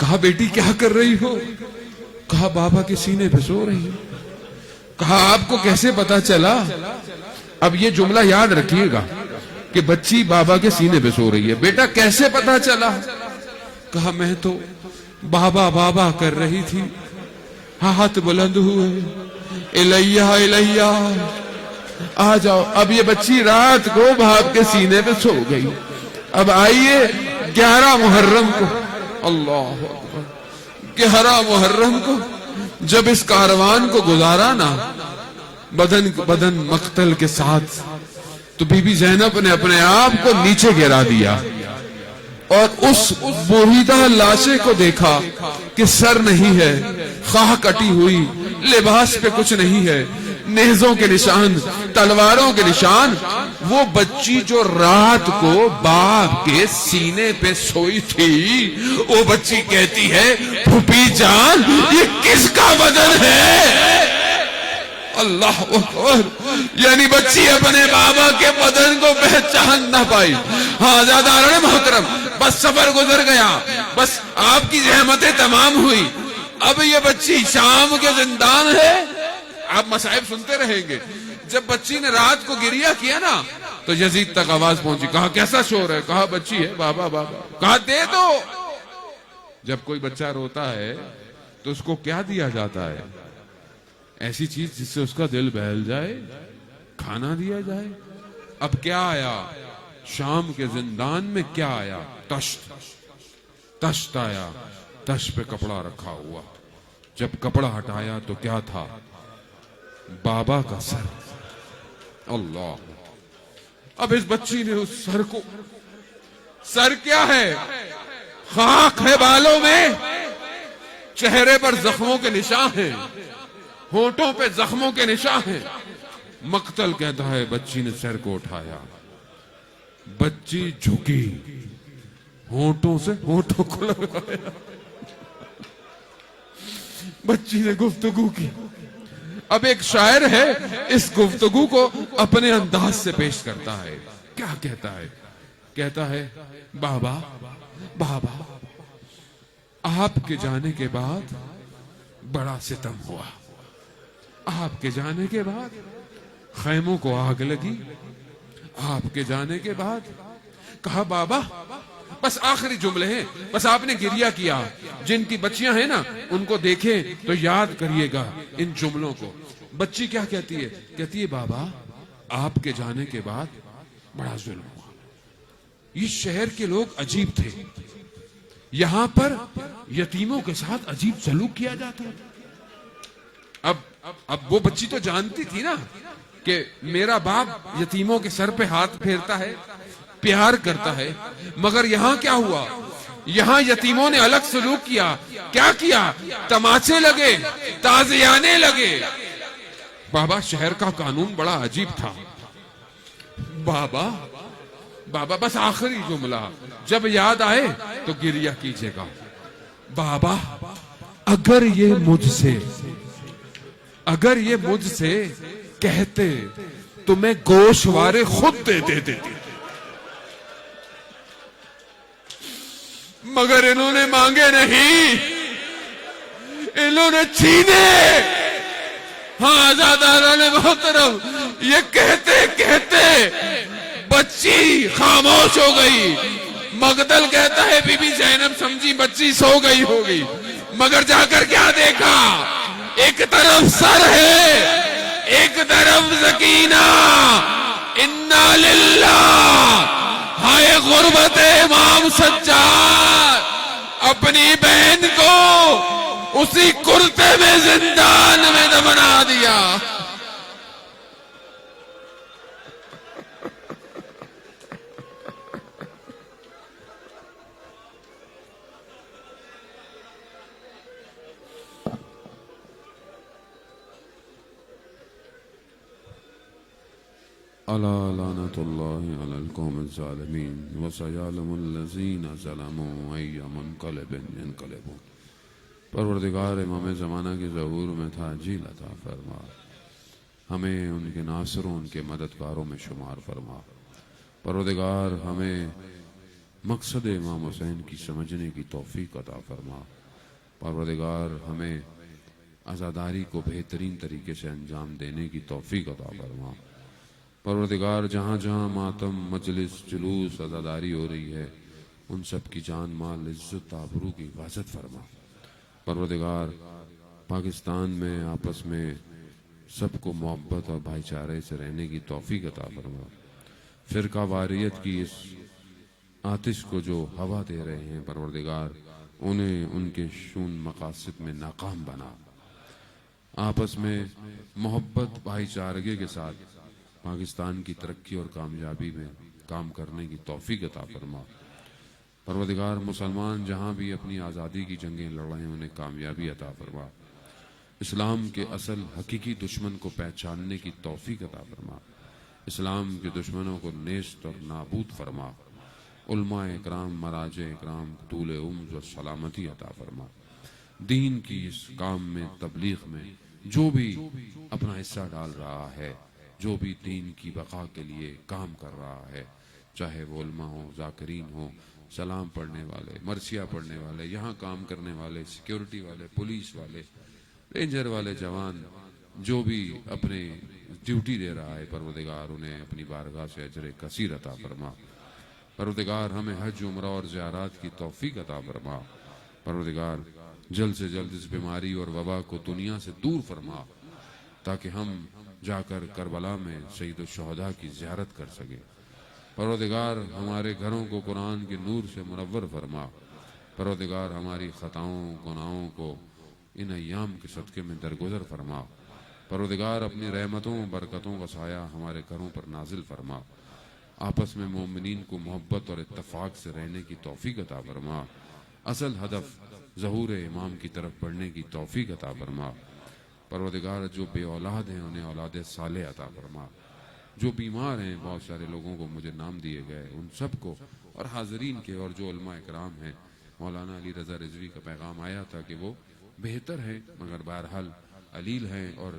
کہا بیٹی کیا کر رہی ہو؟ کہا بابا کے سینے پہ سو رہی ہے۔ کہا آپ کو کیسے پتا چلا؟ اب یہ جملہ یاد رکھیے گا کہ بچی بابا کے سینے پہ سو رہی ہے، بیٹا کیسے پتا چلا؟ کہا میں تو بابا بابا کر رہی تھی، ہاتھ بلند ہوئے، الیہ الیہ، آ جاؤ۔ اب یہ بچی رات کو باپ کے سینے پہ سو گئی۔ اب آئیے 11 محرم کو، اللہ اکبر، 11 محرم کو جب اس کاروان کو گزارا نا بدن مقتل کے ساتھ، تو بی بی زینب نے اپنے آپ کو نیچے گرا دیا اور اس بریدہ لاشے کو دیکھا کہ سر نہیں ہے، خواہ کٹی ہوئی، لباس پہ کچھ نہیں ہے، نیزوں کے نشان، تلواروں کے نشان۔ وہ بچی جو رات کو باپ کے سینے پہ سوئی تھی، وہ بچی کہتی ہے پھوپھی جان یہ کس کا بدن ہے؟ اللہ اکبر، یعنی بچی اپنے بابا کے بدن کو پہچان نہ پائی۔ ہاں زیادہ محترم، بس سفر گزر گیا، بس آپ کی زحمتیں تمام ہوئی، اب یہ بچی شام کے زندان ہے۔ آپ مصائب سنتے رہیں گے۔ جب بچی نے رات کو گریہ کیا نا تو یزید تک آواز پہنچی، کہا کیسا شور ہے؟ کہا بچی ہے بابا بابا۔ کہا دے دو۔ جب کوئی بچہ روتا ہے تو اس کو کیا دیا جاتا ہے؟ ایسی چیز جس سے اس کا دل بہل جائے، کھانا دیا جائے۔ اب کیا آیا شام کے زندان میں؟ کیا آیا؟ تشت آیا، تشت پہ کپڑا رکھا ہوا۔ جب کپڑا ہٹایا تو کیا تھا؟ بابا کا سر۔ اللہ، اب اس بچی نے اس سر کو، سر کیا ہے؟ خاک ہے بالوں میں، چہرے پر زخموں کے نشان ہیں، ہونٹوں پہ زخموں کے نشان ہیں۔ مقتل کہتا ہے بچی نے سر کو اٹھایا، بچی جھکی، ہونٹوں سے ہونٹوں کو لگایا، بچی نے گفتگو کی۔ اب ایک شاعر ہے، اس گفتگو کو اپنے انداز سے پیش کرتا ہے۔ کیا کہتا ہے؟ کہتا ہے بابا بابا، آپ کے جانے کے بعد بڑا ستم ہوا، آپ کے جانے کے بعد خیموں کو آگ لگی، آپ کے جانے کے بعد۔ کہا بابا بس آخری جملے ہیں، بس آپ نے گریہ کیا، جن کی بچیاں ہیں نا ان کو دیکھیں تو یاد کریے گا ان جملوں کو۔ بچی کیا کہتی ہے؟ کہتی ہے بابا آپ کے جانے کے بعد بڑا ظلم ہوا، یہ شہر کے لوگ عجیب تھے، یہاں پر یتیموں کے ساتھ عجیب سلوک کیا جاتا ہے۔ اب وہ بچی تو جانتی تھی نا کہ میرا باپ یتیموں کے سر پہ ہاتھ پھیرتا ہے، پیار کرتا ہے، مگر یہاں کیا ہوا؟ یہاں یتیموں نے الگ سلوک کیا۔ کیا کیا؟ تماچے لگے، تازیانے لگے۔ بابا شہر کا قانون بڑا عجیب تھا۔ بابا بابا بس آخری جملہ، جب یاد آئے تو گریہ کیجیے گا۔ بابا اگر یہ مجھ سے کہتے تمہیں گوشوارے خود دے دیتے تھے، مگر انہوں نے مانگے نہیں، انہوں نے چھینے۔ ہاں آزاداران محترم، یہ کہتے کہتے بچی خاموش ہو گئی۔ مغدل کہتا ہے بی بی زینب سمجھی بچی سو گئی ہوگی، مگر جا کر کیا دیکھا، ایک طرف سر ہے، ایک طرف سکینہ۔ انا للہ، ہائے غربت امام سجاد، اپنی بہن کو اسی کرتے میں زندان میں دفنا دیا۔ الا لعنت اللہ علی القوم الظالمین وسیعلم الذین ظلموا ای منقلب ینقلبون۔ پروردگار امام زمانہ کے ظہور میں تعجیل عطا فرما، ہمیں ان کے ناصروں ان کے مددگاروں میں شمار فرما۔ پروردگار ہمیں مقصد امام حسین کی سمجھنے کی توفیق عطا فرما۔ پروردگار ہمیں عزاداری کو بہترین طریقے سے انجام دینے کی توفیق عطا فرما۔ پروردگار جہاں جہاں ماتم، مجلس، جلوس، عزاداری ہو رہی ہے، ان سب کی جان مال، عزت، آبرو کی حفاظت فرما۔ پروردگار پاکستان میں آپس میں سب کو محبت اور بھائی چارے سے رہنے کی توفیق عطا فرما۔ فرقہ واریت کی اس آتش کو جو ہوا دے رہے ہیں پروردگار، انہیں ان کے شون مقاصد میں ناکام بنا۔ آپس میں محبت بھائی چارگی کے ساتھ پاکستان کی ترقی اور کامیابی میں کام کرنے کی توفیق عطا فرما۔ پروردگار مسلمان جہاں بھی اپنی آزادی کی جنگیں لڑ رہے ہیں انہیں کامیابی عطا فرما۔ اسلام کے اصل حقیقی دشمن کو پہچاننے کی توفیق عطا فرما۔ اسلام کے دشمنوں کو نیست اور نابود فرما۔ علماء اکرام، مراجع اکرام طول عمر و سلامتی عطا فرما۔ دین کی اس کام میں، تبلیغ میں جو بھی اپنا حصہ ڈال رہا ہے، جو بھی دین کی بقا کے لیے کام کر رہا ہے، چاہے وہ علماء ہوں، ذاکرین ہوں، سلام پڑھنے والے، مرثیہ پڑھنے والے، یہاں کام کرنے والے، سیکیورٹی والے، پولیس والے، رینجر والے جوان، جو بھی اپنے ڈیوٹی دے رہا ہے پروردگار انہیں اپنی بارگاہ سے اجر کثیر عطا فرما۔ پروردگار ہمیں حج، عمرہ اور زیارات کی توفیق عطا فرما۔ پروردگار جلد سے جلد اس بیماری اور وبا کو دنیا سے دور فرما، تاکہ ہم جا کر کربلا میں سید الشہداء کی زیارت کر سکیں۔ پروردگار ہمارے گھروں کو قرآن کے نور سے منور فرما۔ پروردگار ہماری خطاؤں، گناہوں کو ان ایام کے صدقے میں درگزر فرما۔ پروردگار اپنی رحمتوں، برکتوں کا سایہ ہمارے گھروں پر نازل فرما۔ آپس میں مومنین کو محبت اور اتفاق سے رہنے کی توفیق عطا فرما۔ اصل ہدف ظہور امام کی طرف بڑھنے کی توفیق عطا فرما۔ پروردگار جو بے اولاد ہیں انہیں اولاد صالح عطا فرما۔ جو بیمار ہیں، بہت سارے لوگوں کو مجھے نام دیے گئے، ان سب کو اور حاضرین کے اور جو علماء اکرام ہیں، مولانا علی رضا رضوی کا پیغام آیا تھا کہ وہ بہتر ہیں مگر بہرحال علیل ہیں، اور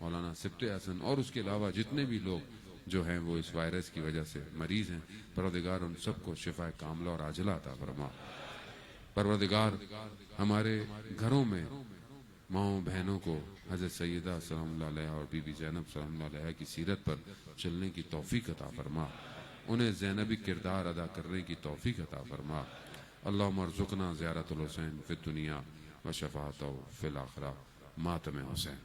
مولانا سبت حسن اور اس کے علاوہ جتنے بھی لوگ جو ہیں وہ اس وائرس کی وجہ سے مریض ہیں، پروردگار ان سب کو شفا کاملہ اور عاجلہ عطا فرما۔ پروردگار ہمارے گھروں میں ماؤں بہنوں کو حضرت سیدہ سلام اللہ علیہ اور بی بی زینب سلام اللہ علیہ کی سیرت پر چلنے کی توفیق عطا فرما۔ انہیں زینبی کردار ادا کرنے کی توفیق عطا فرما۔ اللہم ارزقنا زیارت الحسین فی الدنیا و شفاعتہ فی الآخرہ۔ ماتم حسین۔